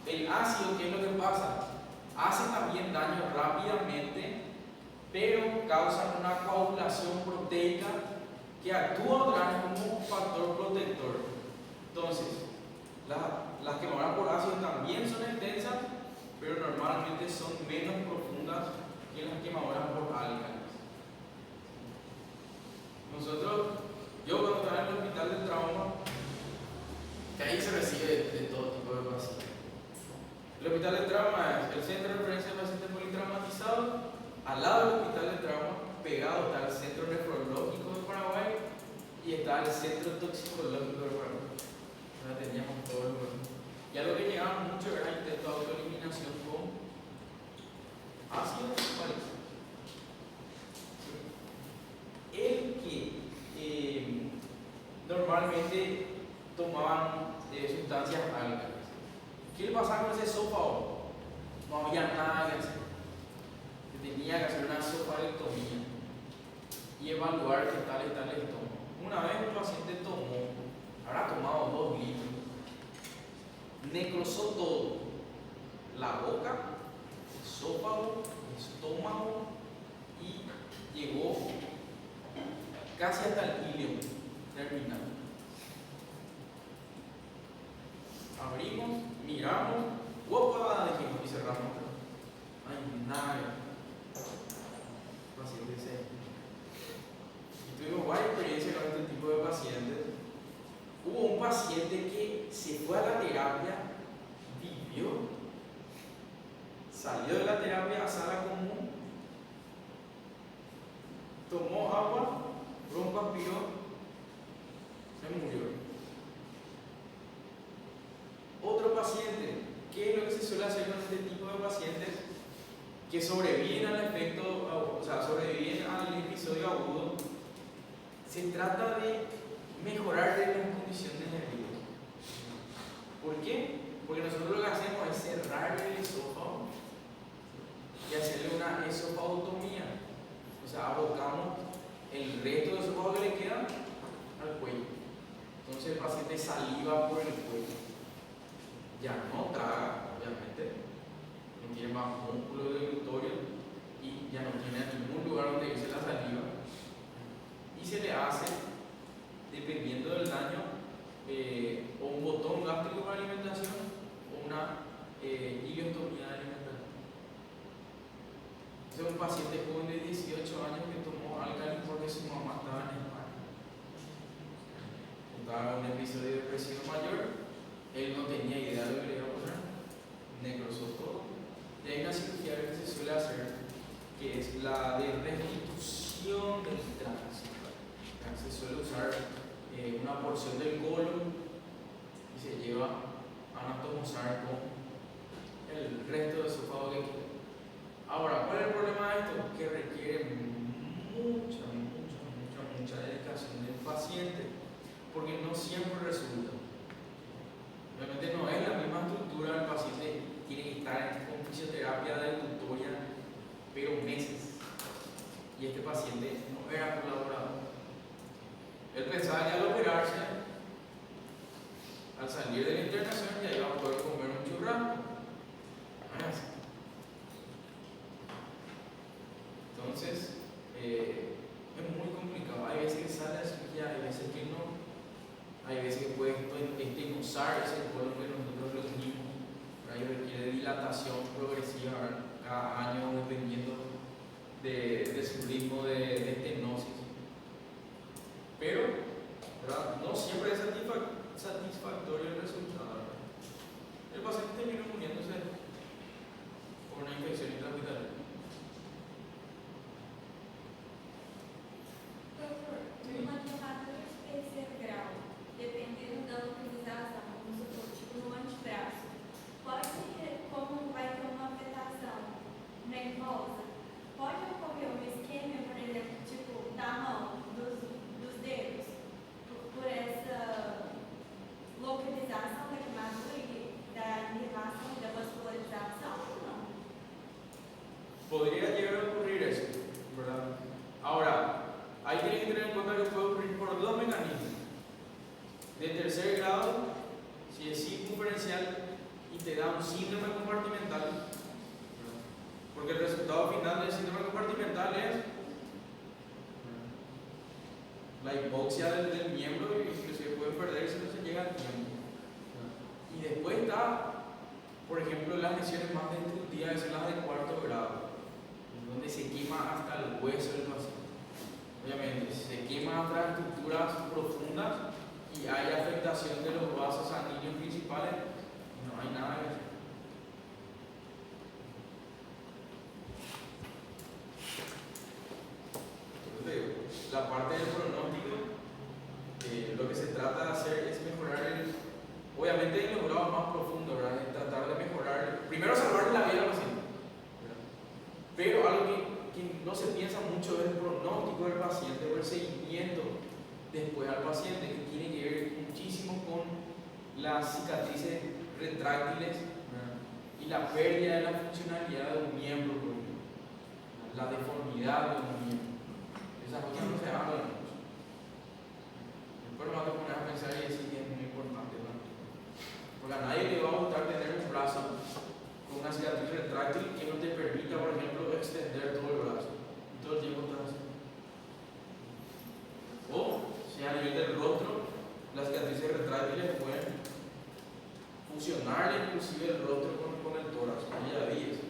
El ácido, ¿qué es lo que pasa? Hace también daño rápidamente, pero causan una coagulación proteica que actúa otra vez como un factor protector. Entonces, las quemaduras por ácido también son extensas, pero normalmente son menos profundas que las quemaduras por álcalis. Yo cuando estaba en el hospital del trauma, que ahí se recibe de todo tipo de pacientes. El hospital del trauma es el centro de referencia de pacientes politraumatizados. Al lado del hospital del trauma, pegado, está el centro nefrológico de Paraguay y está el centro toxicológico de Paraguay. Ahora teníamos todo el mundo. Y algo que llegaba mucho era el intento de autoeliminación con ácido fólico. El que normalmente tomaban sustancias álcalis. ¿Qué le pasaba con ese esófago? No había nada que hacer. Se tenía que hacer una esofarectomía y evaluar qué tal está el estómago. Una vez un paciente habrá tomado 2 litros, necrosó todo: la boca, esófago, estómago, y llegó casi hasta el ilio terminal. Abrimos, miramos, ¡opa!, dijimos y cerramos. No hay nada. El paciente se... Y tuvimos varias experiencias con este tipo de pacientes. Hubo un paciente que se fue a la terapia, vivió, salió de la terapia a sala común, tomó agua, broncoaspiró, se murió. Otro paciente, ¿qué es lo que se suele hacer con este tipo de pacientes que sobreviven al efecto, o sea, sobreviven al episodio agudo? Se trata de mejorar las condiciones de vida. ¿Por qué? Porque nosotros lo que hacemos es cerrar el esófago y hacerle una esofagotomía. O sea, abocamos el resto del esófago que le queda al cuello. Entonces el paciente saliva por el cuello. Ya no traga, obviamente, no tiene más músculo deglutorio y ya no tiene ningún lugar donde irse la saliva. Y se le hace, dependiendo del daño, o un botón gástrico para alimentación o una ileostomía de alimentación. Ese es un paciente joven de 18 años que tomó álcalis porque su mamá estaba en España. Estaba en un episodio de depresión mayor. Él no tenía idea de lo que le iba a pasar, necrosó todo. Y hay una cirugía que se suele hacer, que es la de restitución del tránsito. Se suele usar una porción del colon y se lleva a anatomizar con el resto del esófago que queda. Ahora, ¿cuál es el problema de esto? Que requiere mucha dedicación del paciente, porque no siempre resulta. Obviamente no es paciente no era colaborador. Él pensaba que al operarse, al salir de la internación, ya iba a poder comer un churrasco. No es así. Entonces, es muy complicado. Hay veces que sale la cirugía, hay veces que no. Hay veces que puede usar ese colon que nosotros los mismos. Ahí requiere dilatación progresiva, ¿verdad? Cada año, dependiendo de su ritmo de estenosis. Pero, ¿verdad? No siempre es satisfactorio el resultado, ¿verdad? El paciente termina muriéndose por una infección intrahospitalaria. Doutor, numa queimadura de terceiro grau, dependendo da localização, vamos supor, tipo no antebraço, pode, como vai ter uma afetação nervosa, pode ocorrer uma isquemia, por exemplo, tipo da mão, dos dedos, por essa localização da queimadura e da inervação e da vascularização ou não? Podría llegar a ocurrir eso, ¿verdad? Ahora, ahí tienen que tener en cuenta que puede ocurrir por dos mecanismos. De tercer grado, si es circunferencial y te da un síndrome compartimental, ¿verdad? Porque el resultado final del síndrome compartimental es la hipoxia del miembro y inclusive puede perderse si no se llega al tiempo. Y después está, por ejemplo, las lesiones más destructivas, que son las de cuarto grado, donde se quema hasta el hueso del paciente. Obviamente, si se quema hasta las estructuras profundas y hay afectación de los vasos sanguíneos principales, no hay nada que hacer. Entonces, la parte del pronóstico, lo que se trata de hacer es mejorar obviamente en los grados más profundos, ¿verdad? Es tratar de mejorar, primero salvar la vida al paciente, ¿verdad? Pero algo que no se piensa mucho es el pronóstico del paciente o el seguimiento después al paciente, que tiene que ver muchísimo con las cicatrices retráctiles, ¿verdad? Y la pérdida de la funcionalidad de un miembro, por ejemplo, la deformidad de un miembro. Esas cosas no se hablan mucho. Después nos vamos a poner a pensar y decir que es muy importante, ¿no? Porque a nadie le va a gustar tener un brazo con una cicatriz retráctil que no te permita, por ejemplo, extender todo el brazo. Y todo el tiempo estás así. O si a nivel del rostro, las cicatrices retráctiles pueden fusionar inclusive el rostro con el tórax. Ahí ya vi eso.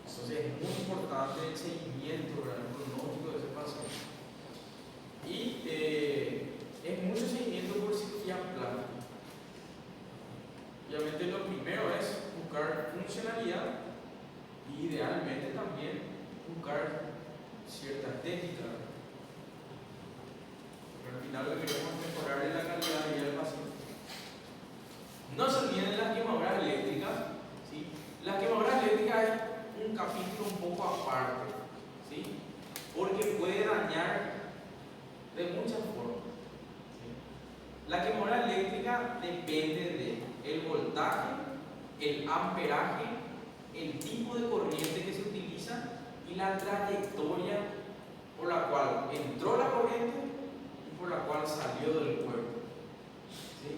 Entonces es muy importante el seguimiento, el pronóstico de ese paciente. Y es mucho seguimiento por cirugía plástica. Obviamente lo primero es buscar funcionalidad y idealmente también buscar cierta estética. Pero al final lo que queremos es mejorar la calidad de vida del paciente. No se olviden de las quemaduras eléctricas, ¿sí? Las quemaduras eléctricas es un capítulo un poco aparte, ¿sí? Porque puede dañar de muchas formas, ¿sí? La quemadura eléctrica depende del voltaje, el amperaje, el tipo de corriente que se utiliza y la trayectoria por la cual entró la corriente y por la cual salió del cuerpo, ¿sí?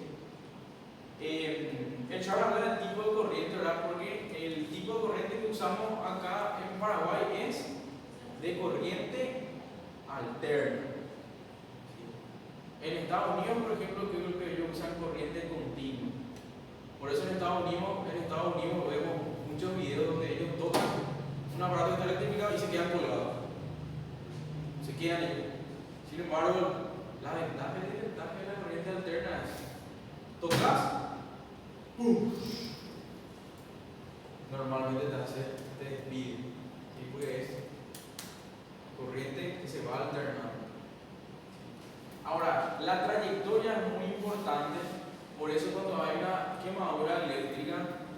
El chavo habla del tipo de corriente, ¿verdad? Porque el tipo de corriente que usamos acá en Paraguay es de corriente alterna. ¿Sí? En Estados Unidos, por ejemplo, creo que ellos usan corriente continua. Por eso en Estados Unidos vemos muchos videos donde ellos tocan un aparato que está electrificado y se quedan colgados. Se quedan ahí. Sin embargo, la ventaja de la corriente alterna es tocas, ¡pum! Normalmente te despide. ¿Sí? Porque es corriente que se va alternando. Ahora, la trayectoria es muy importante. Por eso cuando hay una quemadura eléctrica,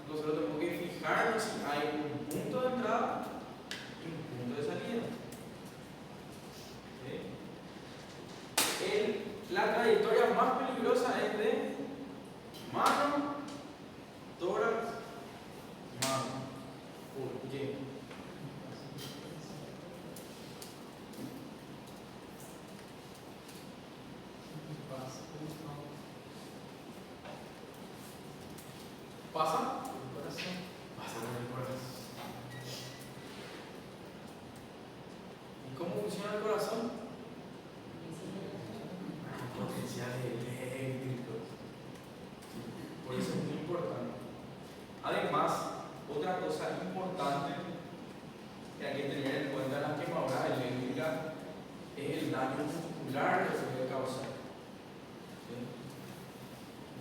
nosotros tenemos que fijarnos si hay un punto de entrada y un punto de salida. ¿Sí? La trayectoria más peligrosa es de mano, tórax, mano. ¿Por qué? ¿Pasa? Pasa por el corazón. ¿Y cómo funciona el corazón? Potenciales eléctricos. Por eso es muy importante. Además, otra cosa importante que hay que tener en cuenta en la quemadura eléctrica es el daño muscular que se puede causar. ¿Sí?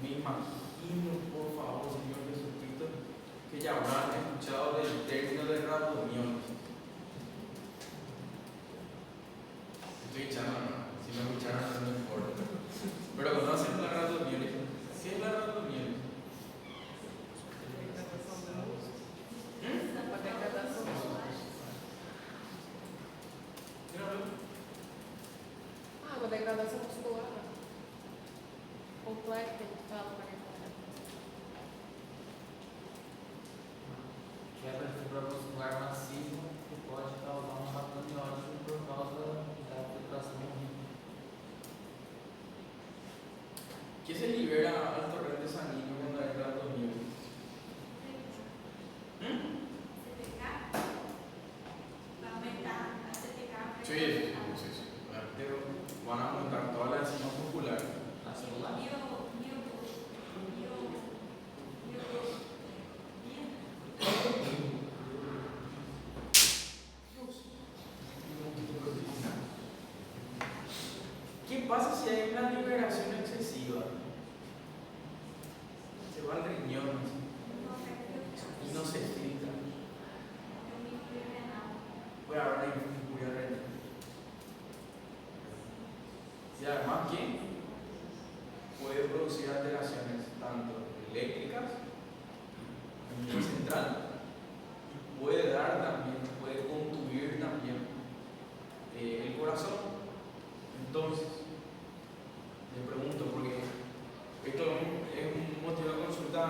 Me imagino, por favor, Señor Jesucristo, que ya habrán escuchado del término de rhabdomiólisis. Estoy echando, ¿no? Si me escucharon, no importa. Pero conocen la rhabdomiólisis. ¿Qué es la rhabdomiólisis? Ah, uma degradação muscular completa, que fala para Quebra de fibra muscular massiva que pode causar uma rhabdomiólise por causa da filtração horrível. ¿Qué se libera al torrente sanguíneo cuando hay rhabdomiólisis? CPK, va a aumentar a CPK. Sí. Pero van a aumentar todas las enzimas musculares. A celular? ¿Qué pasa si hay una liberación excesiva? Se va al riñón y no se filtra. Puede haber una infuria renal. Y además, ¿quién? Puede producir alteraciones tanto eléctricas a nivel central y puede dar también, puede contuir también el corazón. Entonces, le pregunto, porque esto es un motivo de consulta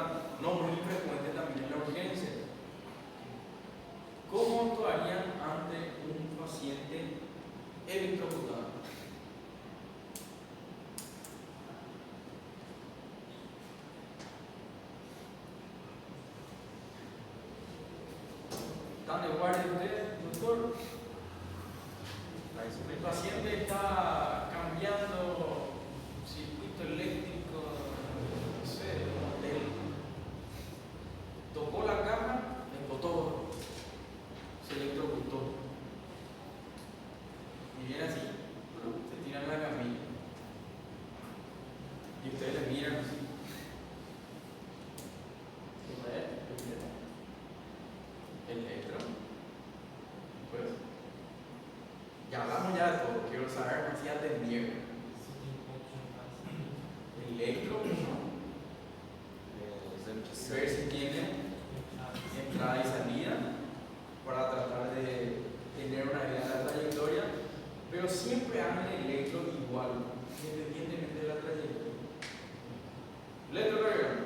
no muy frecuente también en la urgencia. ¿Cómo actuarían ante un paciente electrocutado? ¿Están de guardia ustedes, doctor? El paciente está cambiando circuito eléctrico, no sé, tocó la caja, explotó, se electrocutó. Y viene así, se tira en la camilla. Y ustedes le miran así. Electro. Pues, ya hablamos ya de todo, quiero saber si atendieron. Electro, ver si tiene entrada y salida para tratar de tener una idea de la trayectoria, pero siempre hagan el electro igual, independientemente de la trayectoria. Electrocardiograma.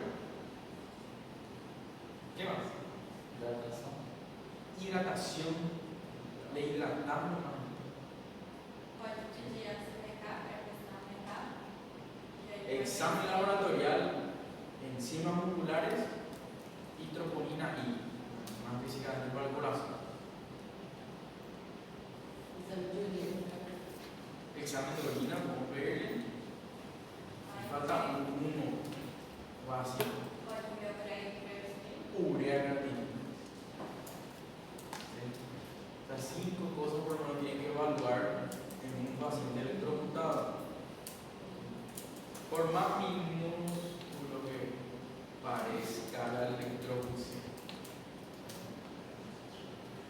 ¿Qué más? Hidratación. Le hidratamos más. Pode pedir a CPK para prestar aumentar. Examen laboratorial, enzimas musculares y troponina I, más físicamente para el corazón. Examen de orina, como verle. Falta uno básico. Pode ver para ele para Urea creatina. Estas 5 cosas por lo menos tienen que evaluar en un paciente electrocutado. Por más minúsculo que parezca la electrocución.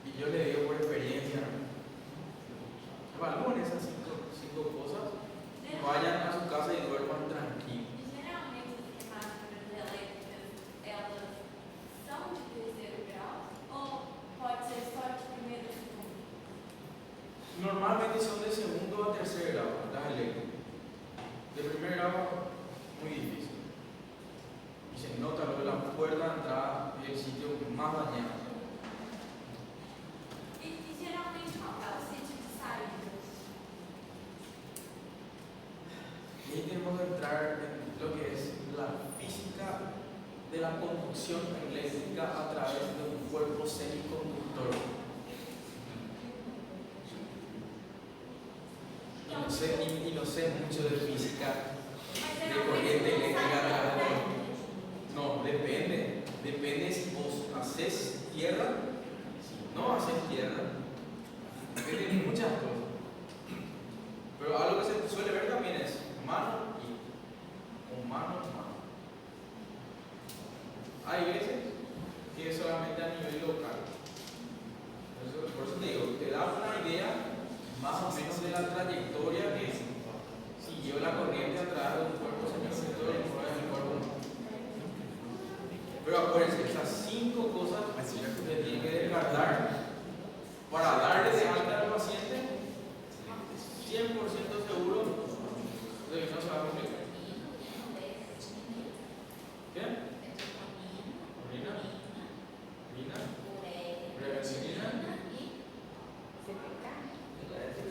Y yo le digo por experiencia, evalúen esas 5 cosas y vayan a su casa y duerman tranquilos. Geralmente, as queimaduras elétricas, elas são de terceiro grau ou pode ser só de primeiro ou segundo? Normalmente son de segundo a tercer grado, las eléctricas. De primer grado, muy difícil. Y se nota lo de la puerta de entrada y el sitio más dañado. E geralmente qual é o sítio de saída? Y ahí tenemos que entrar en lo que es la física de la conducción eléctrica a través de un cuerpo semiconductor. Y no sé mucho de física, de corriente eléctrica a través de... No, depende. Depende si vos haces tierra, si no haces tierra. Depende de muchas cosas. Pero algo que se suele ver también es mano y mano. Hay veces que es solamente a nivel local. Por eso te digo, te da una idea más o menos de la trayectoria que siguió la corriente a través de un cuerpo semiconductor y fuera del cuerpo. Pero acuérdense, esas 5 cosas que tienen que descartar para darle de alta al paciente, 100% seguro de que no se va a complicar. ¿Qué? ¿Orina? ¿Orina? ¿Prevencionina?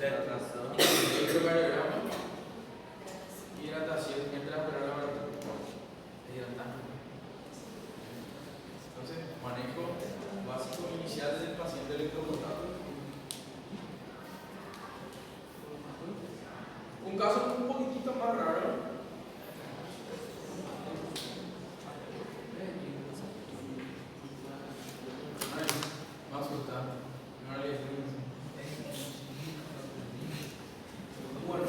Electrocardiograma. Hidratación mientras espera la hidratante. Entonces, manejo básico inicial del paciente electrocutado. Un caso un poquitito más raro. Me asusta. Bueno,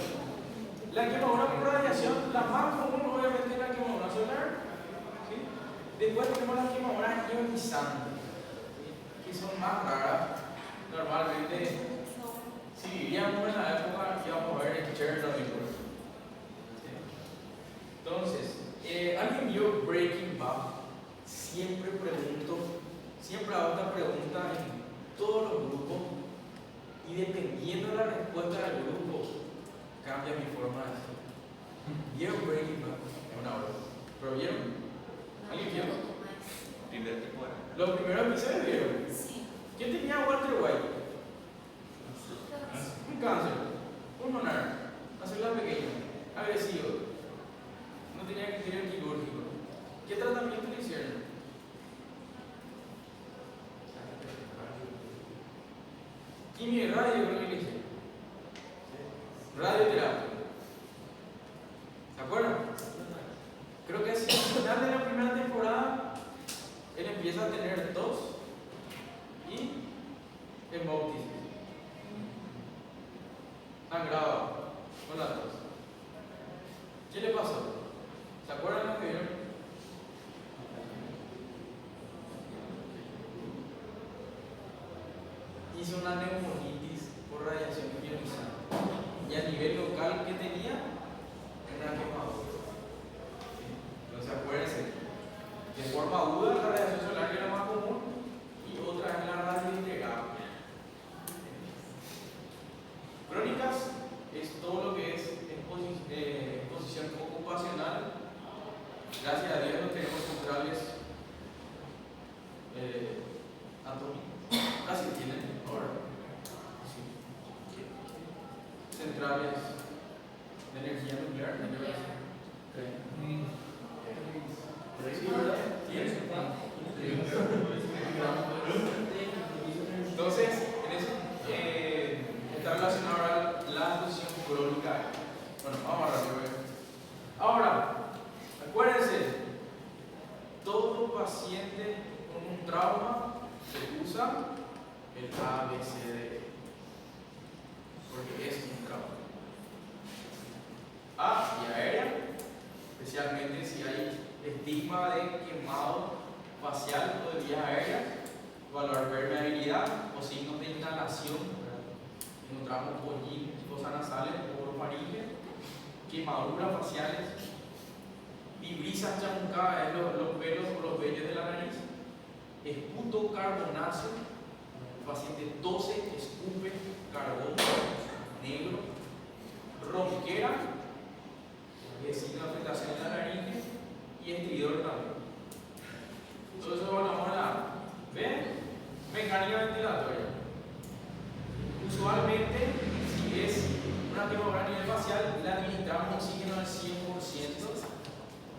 la quemadura por radiación, la más común obviamente es la quemadura solar. ¿Sí? Después tenemos las quemaduras ionizantes, que son más raras. Normalmente, si vivíamos en la época, íbamos a ver en Chernobyl. ¿Sí? Entonces, ¿alguien vio Breaking Bad? Siempre hago esta pregunta en todos los grupos, y dependiendo de la respuesta del grupo, cambia mi forma de decir. ¿Vieron Breaking Bad? Es una hora. ¿Pero vieron? ¿Alguien vio? Primera temporada. ¿Los primeros episodios vieron? Sí. ¿Quién tenía Walter White? Un cáncer, pulmonar, una célula pequeña, agresivo, no tenía criterio quirúrgico. ¿Qué tratamiento le hicieron? Quimio y radio, creo que le hicieron. Radioterapia. ¿Se acuerdan? Creo que hacia el final de la primera temporada él empieza a tener tos y hemoptisis. Sangraba con la tos. ¿Qué le pasó? ¿Se acuerdan lo que vieron? Hizo una neumonitis por radiación ionizante. Y a nivel local, ¿qué tenía? Una quemadura. Entonces acuérdense, de forma aguda la radiación solar era más común y otra es la radioterapia. Crónicas es todo lo que es exposición ocupacional. Gracias a Dios no tenemos centrales atómicas. Casi tienen ahora. Sí. Centrales de energía nuclear. Sí, ¿verdad? Entonces, en eso está relacionado ahora la exposición crónica. Bueno, vamos a rápido. Ahora, acuérdense, todo paciente con un trauma se usa el ABCD, porque es un trauma. Vía aérea, especialmente si hay estigma de quemado facial o de vías aéreas, evaluar permeabilidad o signos de inhalación. Encontramos pollín, fosas nasales, orofaringe, quemaduras faciales, vibrisas chamuscadas, los pelos o los vellos de la nariz, esputo carbonáceo, el paciente tose, escupe, carbón negro, ronquera, que es signo de afectación de la laringe, y estridor también. Todo eso hablamos en la mecánica ventilatoria. Usualmente, si es una quemadura a nivel facial, le administramos oxígeno al 100%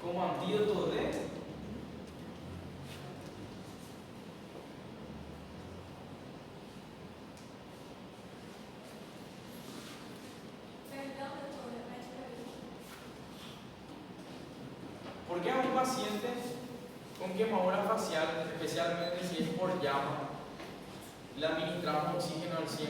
como antídoto de paciente con quemadura facial, especialmente si es por llama, le administramos oxígeno al 100%.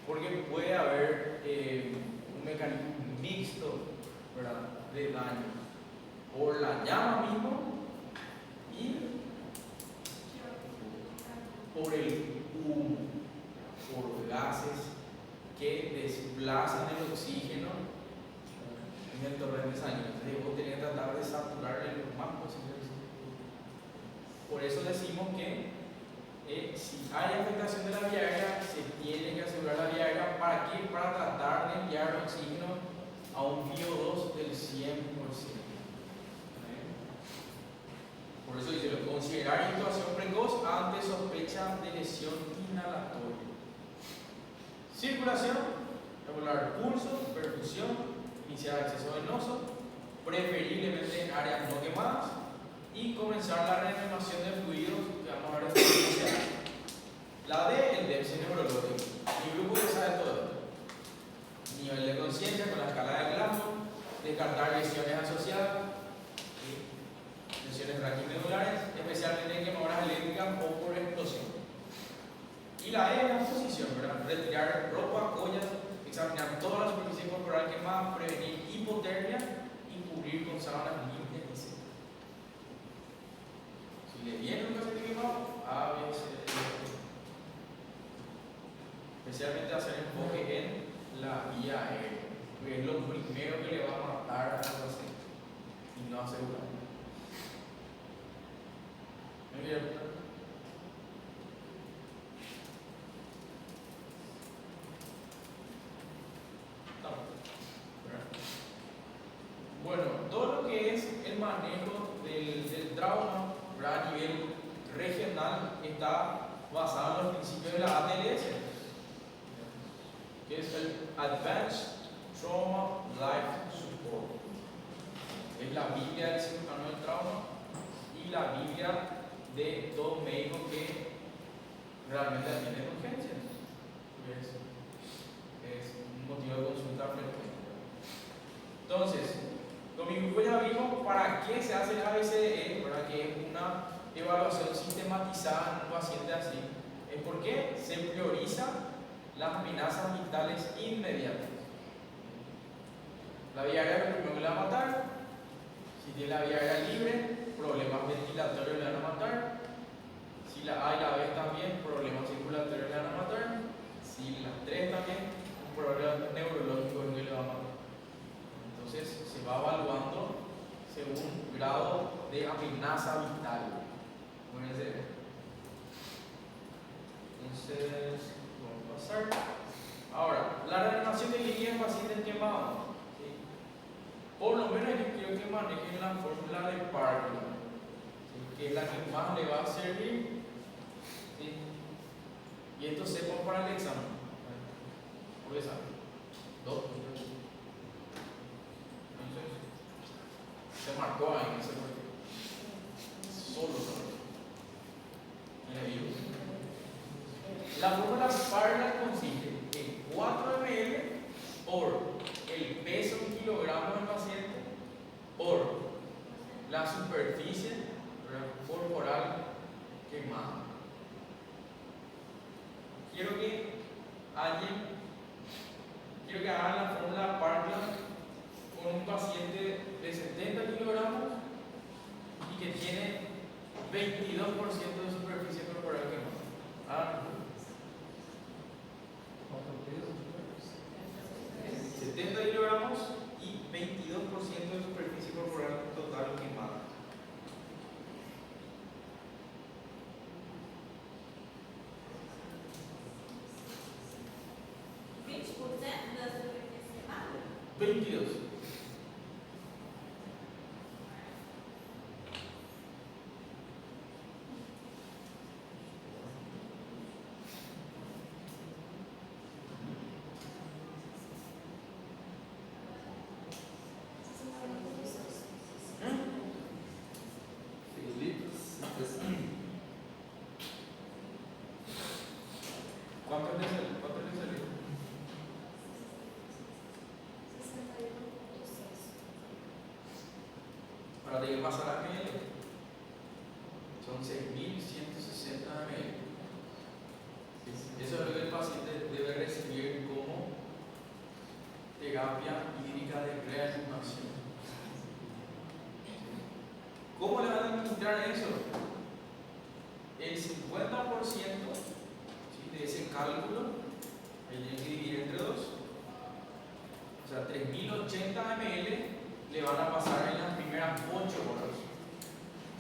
Porque puede haber un mecanismo mixto, ¿verdad?, de daño por la llama mismo y por el humo, por gases que desplazan el oxígeno en el torrente sanguíneo. Entonces vos tenés que tratar de saturarle lo más posible. Por eso decimos que si hay afectación de la vía aérea, se tiene que asegurar la vía aérea. ¿Para qué? Para tratar de enviar oxígeno a un VO2 del 100%. Por eso dice, considerar intubación precoz ante sospecha de lesión inhalatoria. Circulación, regular pulso, perfusión, iniciar acceso venoso, preferiblemente en áreas no quemadas, y comenzar la reanimación de fluidos que vamos a ver en la D, el déficit neurológico. Mi grupo ya sabe todo esto. Nivel de conciencia con la escala de Glasgow, descartar lesiones asociadas, lesiones braquimedulares, especialmente en quemaduras eléctricas o por explosión. Y la E, la posición, ¿verdad? Retirar ropa, joyas, examinar toda la superficie corporal quemada, prevenir hipotermia y cubrir con sábanas limpias y secas. Si le viene un paciente quemado, A, B, C, D, E. Especialmente hacer enfoque en la vía aérea, porque es lo primero que le va a matar al paciente y no asegurar. ¿Me vieron? Bueno, todo lo que es el manejo del trauma a nivel regional está basado en los principios de la ATLS, que es el Advanced Trauma Life Support. Es la Biblia del cirujano del trauma y la Biblia de todo médico que realmente atiende urgencias. Es un motivo de consulta frecuente. Entonces, con mi grupo ya vimos para qué se hace el ABCDE, para que es una evaluación sistematizada en un paciente así. Es porque se prioriza las amenazas vitales inmediatas. La vía aérea es lo primero que le va a matar. Si tiene la vía aérea libre, problemas ventilatorios le van a matar. Si la A y la B también, problemas circulatorios le van a matar. Si las tres también, un problema neurológico es que le va a matar. Entonces se va evaluando según grado de amenaza vital. Entonces, vamos a pasar. Ahora, la reanimación de líneas en pacientes quemados. ¿Sí? Por lo menos yo quiero que manejen la fórmula de Parkinson, ¿sí?, que es la que más le va a servir. ¿Sí? Y esto sepan para el examen. ¿Por qué saben? 2. Se marcó ahí, no sé por qué. Solo. La fórmula Parkinson consiste en 4 ml por el peso en kilogramos del paciente por la superficie corporal quemada. Quiero que hagan la fórmula Parkinson con un paciente de 70 kilogramos y que tiene 22% de superficie corporal quemada. 70 kilogramos y 22% de superficie corporal total quemada. Da superfície queimada? 22. Ahora tiene que pasar a ml. Son 6.160 ml. Eso es lo que el paciente debe recibir como terapia hídrica de reanimación. ¿Cómo le van a administrar eso? El 50% ¿sí? de ese cálculo, ahí tienen que dividir entre 2. O sea, 3.080 ml le van a pasar en las primeras 8 horas.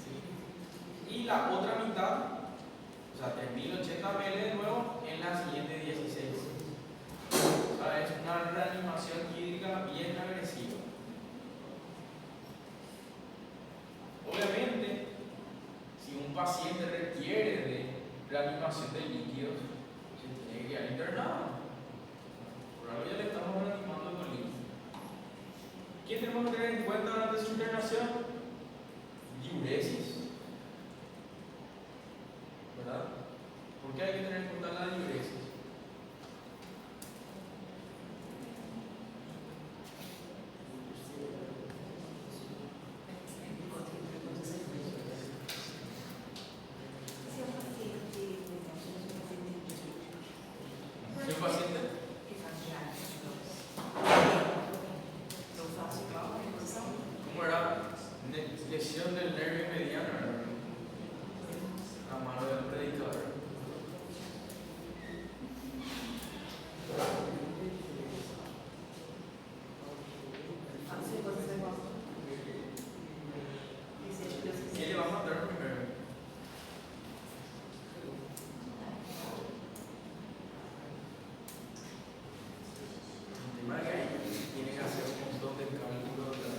¿Sí? Y la otra mitad, o sea, 3.080 ml de nuevo en las siguientes 16. O sea, es una reanimación hídrica bien agresiva. Obviamente, si un paciente requiere de reanimación de líquidos, se tiene que quedar internado. Por algo ya le estamos reanimando con líquidos. ¿Qué tenemos que tener en cuenta durante su internación? Diuresis. ¿Verdad? ¿Por qué hay que tener en cuenta la diuresis? Si un paciente ¿cómo era? Lesión del nervio mediano, a mano del predicador. ¿Qué le va a matar primero? El tema es que ahí tiene que hacer un montón de cálculos de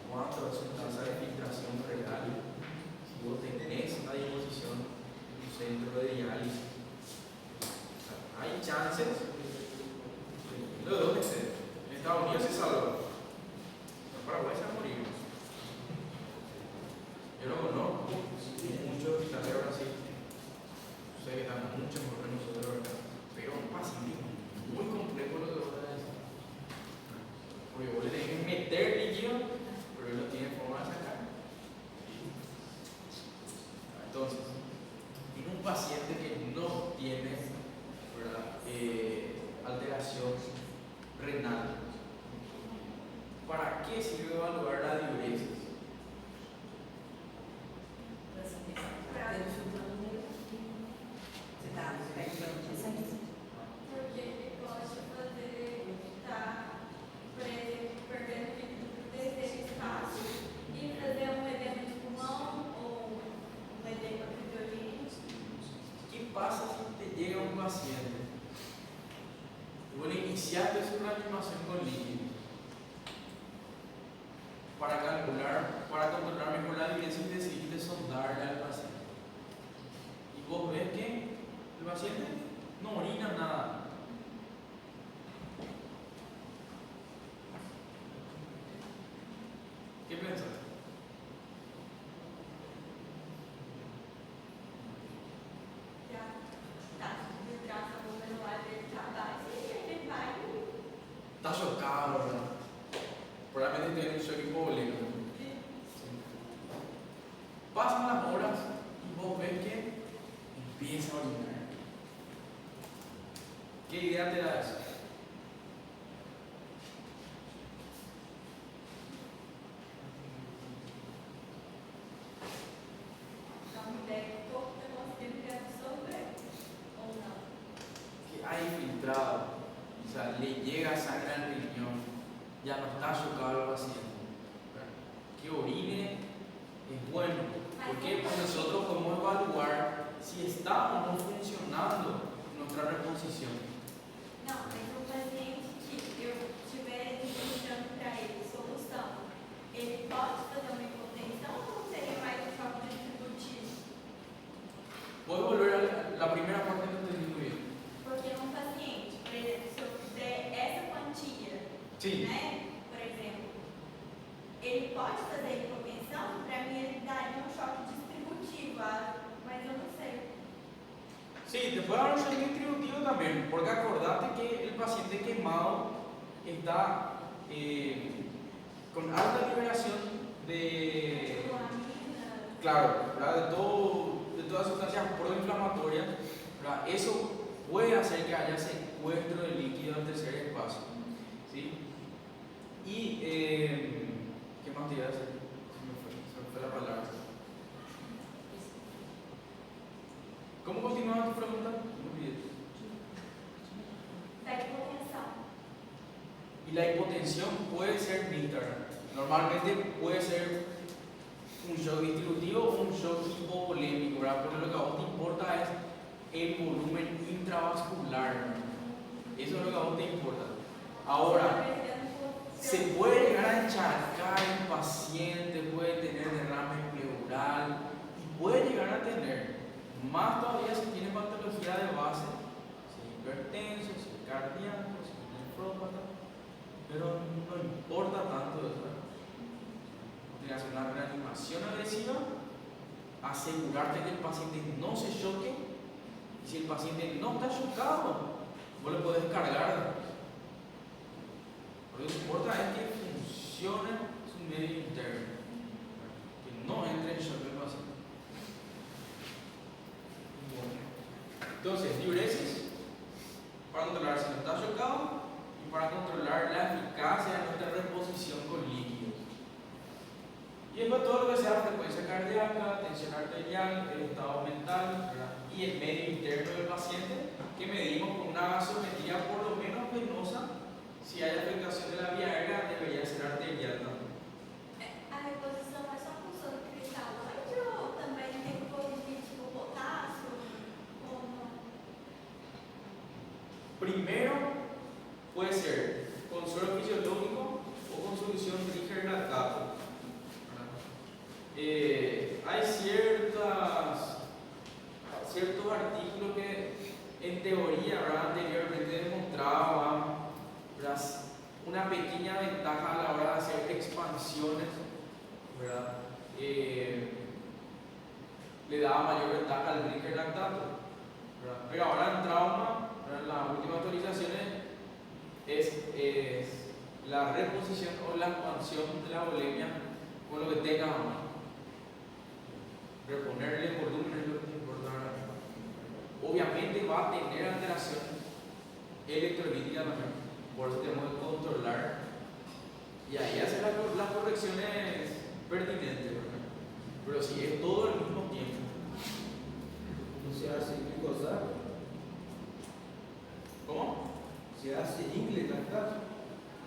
cuánto es su tasa de filtración renal. Si vos tenés a disposición un centro de diálisis, o sea, hay chances. ¿De dónde esté? En Estados Unidos se salva. En Paraguay se va a morir. Yo lo conozco, muchos hospitales de Brasil. Sé que están mucho mejor que nosotros, ¿verdad? Pero un paciente muy complejo lo que voy a decir. Porque vos le tenés que meter líquido, pero él no tiene forma de sacar. Entonces, en un paciente que no tiene, ¿verdad? Alteración renal, ¿para qué sirve evaluar la diuresis? Porque ele pode fazer, perdendo desse espaço e fazer um edema de pulmão ou um edema critorino. ¿Qué pasa si te llega un paciente? Vos le iniciaste su reanimación con líquido para controlar mejor la diuresis y decidiste sondarle al paciente. Y vos ves que el paciente no orina nada. ¿Qué piensas? Já tá de graça, o número lá dele tá baixo e ele vai. Está chocado, ¿verdad? Probablemente tiene un shock hipoglémico. Pasan las horas y vos ves que empieza a orinar. ¿Qué idea te da eso? A mulher que o corpo está conseguindo absorver ou não. Que hay filtrado, o sea, le llega sangre al riñón, ya no está chocado el paciente. Que orine es bueno. ¿Por qué? Porque nosotros podemos evaluar si está o no funcionando nuestra reposición. Não, mas um paciente que eu estiver indicando para ele solução, ele pode fazer uma hipotensão ou seria mais um choque distributivo? Voy a volver a la primera parte que entendí muy bien. Porque um paciente, por exemplo, se eu fizer essa quantia, Sí. né, por exemplo, ele pode fazer hipotensão, para mim ele daria um choque distributivo, mas eu não sei. Sí, te puede dar un shock distributivo también, porque acordate que el paciente quemado está con alta liberación de, claro, ¿verdad? De todas sustancias proinflamatorias, ¿verdad? Eso puede hacer que haya secuestro de líquido al tercer espacio, ¿sí? Y, ¿qué más te iba a decir? Se me fue la palabra. ¿Cómo continuaba tu pregunta? No me olvidé. La hipotensión. Y la hipotensión puede ser mixta. Normalmente puede ser un shock distributivo o un shock hipovolémico, ¿verdad? Porque lo que a vos te importa es el volumen intravascular. Eso es lo que a vos te importa. Ahora, se puede llegar a encharcar el paciente, puede tener derrame pleural y puede llegar a tener, más todavía si tiene patología de base, si es hipertenso, si es cardíaco, si es nefrópata, pero no importa tanto eso. Tienes que hacer una reanimación agresiva, asegurarte que el paciente no se choque, y si el paciente no está chocado, vos le podés cargar. Lo que importa es que funcione su medio interno, que no entre en shock el paciente. Entonces, diuresis para controlar si no está chocado y para controlar la eficacia de nuestra reposición con líquidos. Y después todo lo que sea frecuencia cardíaca, tensión arterial, el estado mental, ¿verdad? Y el medio interno del paciente, que medimos con una gasometría por lo menos venosa. Si hay afectación de la vía aérea, debería ser arterial también. A reposição é só com soro cristalóide ou também tem que corrigir tipo potássio? Ou não? Primero puede ser con suero fisiológico o con solución Riger-lactato. Hay ciertos artículos que en teoría, ¿verdad?, anteriormente demostraban, ¿verdad?, una pequeña ventaja a la hora de hacer expansiones, ¿verdad? Le daba mayor ventaja al Riger-lactato, ¿verdad? Pero ahora en trauma, ¿verdad?, en las últimas actualizaciones es la reposición o la expansión de la bulimia con lo que tenga a mano. Reponerle volumen es lo que importa ahora. Obviamente va a tener alteración electrolítica también, por eso tenemos que controlar y ahí hacer las correcciones pertinentes, ¿verdad? Pero si es todo al mismo tiempo. No se hace glicosado. ¿Cómo? Se hace Riger-lactato.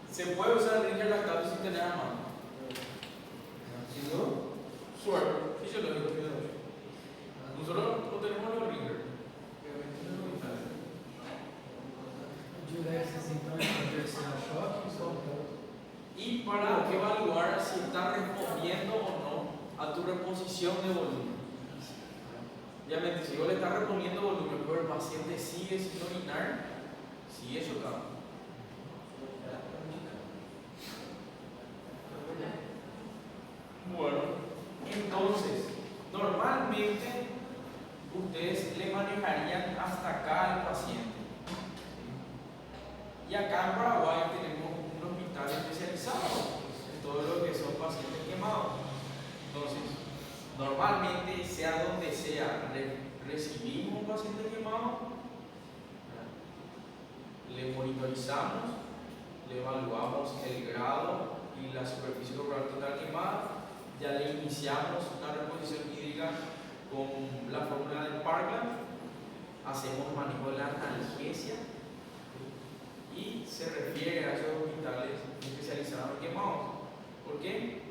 Se puede usar el Riger-lactato sin tener a mano. Si no, Suero fisiológico. Nosotros no tenemos los Riger. Diuresis, então, é para ver se é choque ou só. Y para evaluar si está respondiendo o no a tu reposición de volumen. Obviamente, si vos le estás reponiendo volumen, pero el paciente sigue sin orinar, sigue chocando. Bueno, entonces, normalmente ustedes le manejarían hasta acá al paciente. Y acá en Paraguay tenemos un hospital especializado en todo lo que son pacientes quemados. Entonces, normalmente, sea donde sea, recibimos un paciente quemado, le monitorizamos, le evaluamos el grado y la superficie corporal total quemada, ya le iniciamos una reposición hídrica con la fórmula del Parkland, hacemos manejo de la analgesia y se refiere a esos hospitales especializados en quemados. ¿Por qué?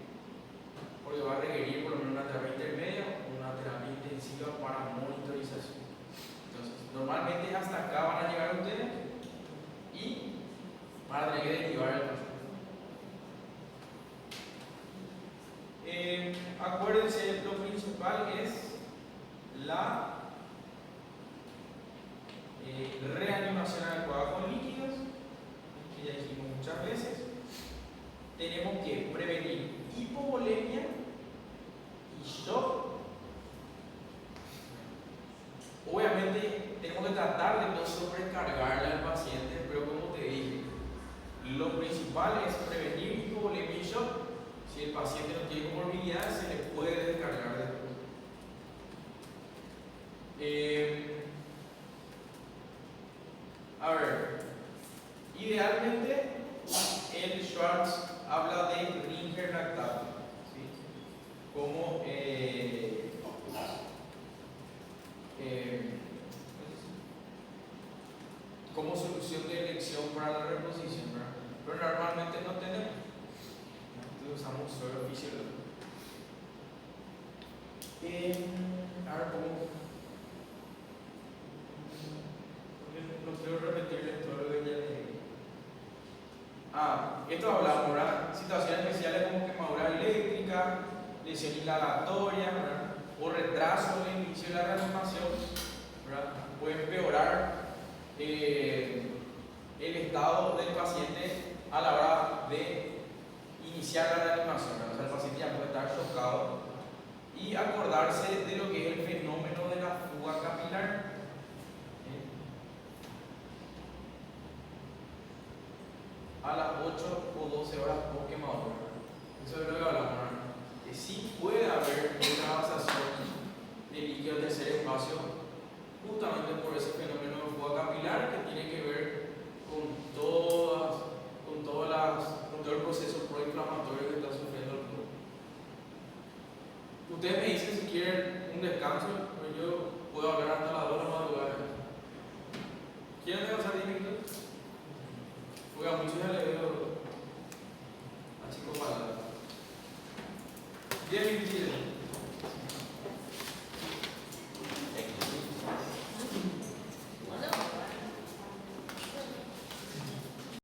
Porque va a requerir por lo menos una terapia intermedia o una terapia intensiva para monitorización. Entonces, normalmente hasta acá van a llegar ustedes y van a tener que derivar el paciente. Acuérdense, lo principal es la reanimación adecuada con líquidos, que ya dijimos muchas veces. Tenemos que prevenir hipovolemia y shock. Obviamente tenemos que tratar de no sobrecargarle al paciente, pero como te dije, lo principal es prevenir hipovolemia y shock el paciente no tiene comorbilidad, se le puede descargar después. A ver, idealmente el Schwartz habla de Ringer lactato, ¿sí? Como como solución de elección para la reposición, ¿verdad? Pero normalmente no tenemos. Entonces usamos suero fisiológico. A ver, ¿cómo? No quiero repetirles todo lo que ya dije. Esto hablamos, ¿verdad? Situaciones especiales como quemadura eléctrica, lesión inhalatoria, ¿verdad? O retraso en el inicio de la reanimación, ¿verdad? Puede empeorar el estado del paciente a la hora de iniciar la reanimación, ¿verdad? O sea, el paciente ya puede estar chocado y acordarse de lo que es el fenómeno de la fuga capilar. A las 8 o 12 horas post quemadura. Eso es lo que hablamos, ¿verdad? Que sí puede haber una vasación de líquido de tercer espacio justamente por ese fenómeno de fuga capilar que tiene que ver con todo el proceso proinflamatorio que está sufriendo el cuerpo. Ustedes me dicen si quieren un descanso, pero yo puedo hablar hasta las 2 de la madrugada. ¿Quieren descansar 10 minutos? Porque a muchos ya le veo a chicos malos. 10 minutos.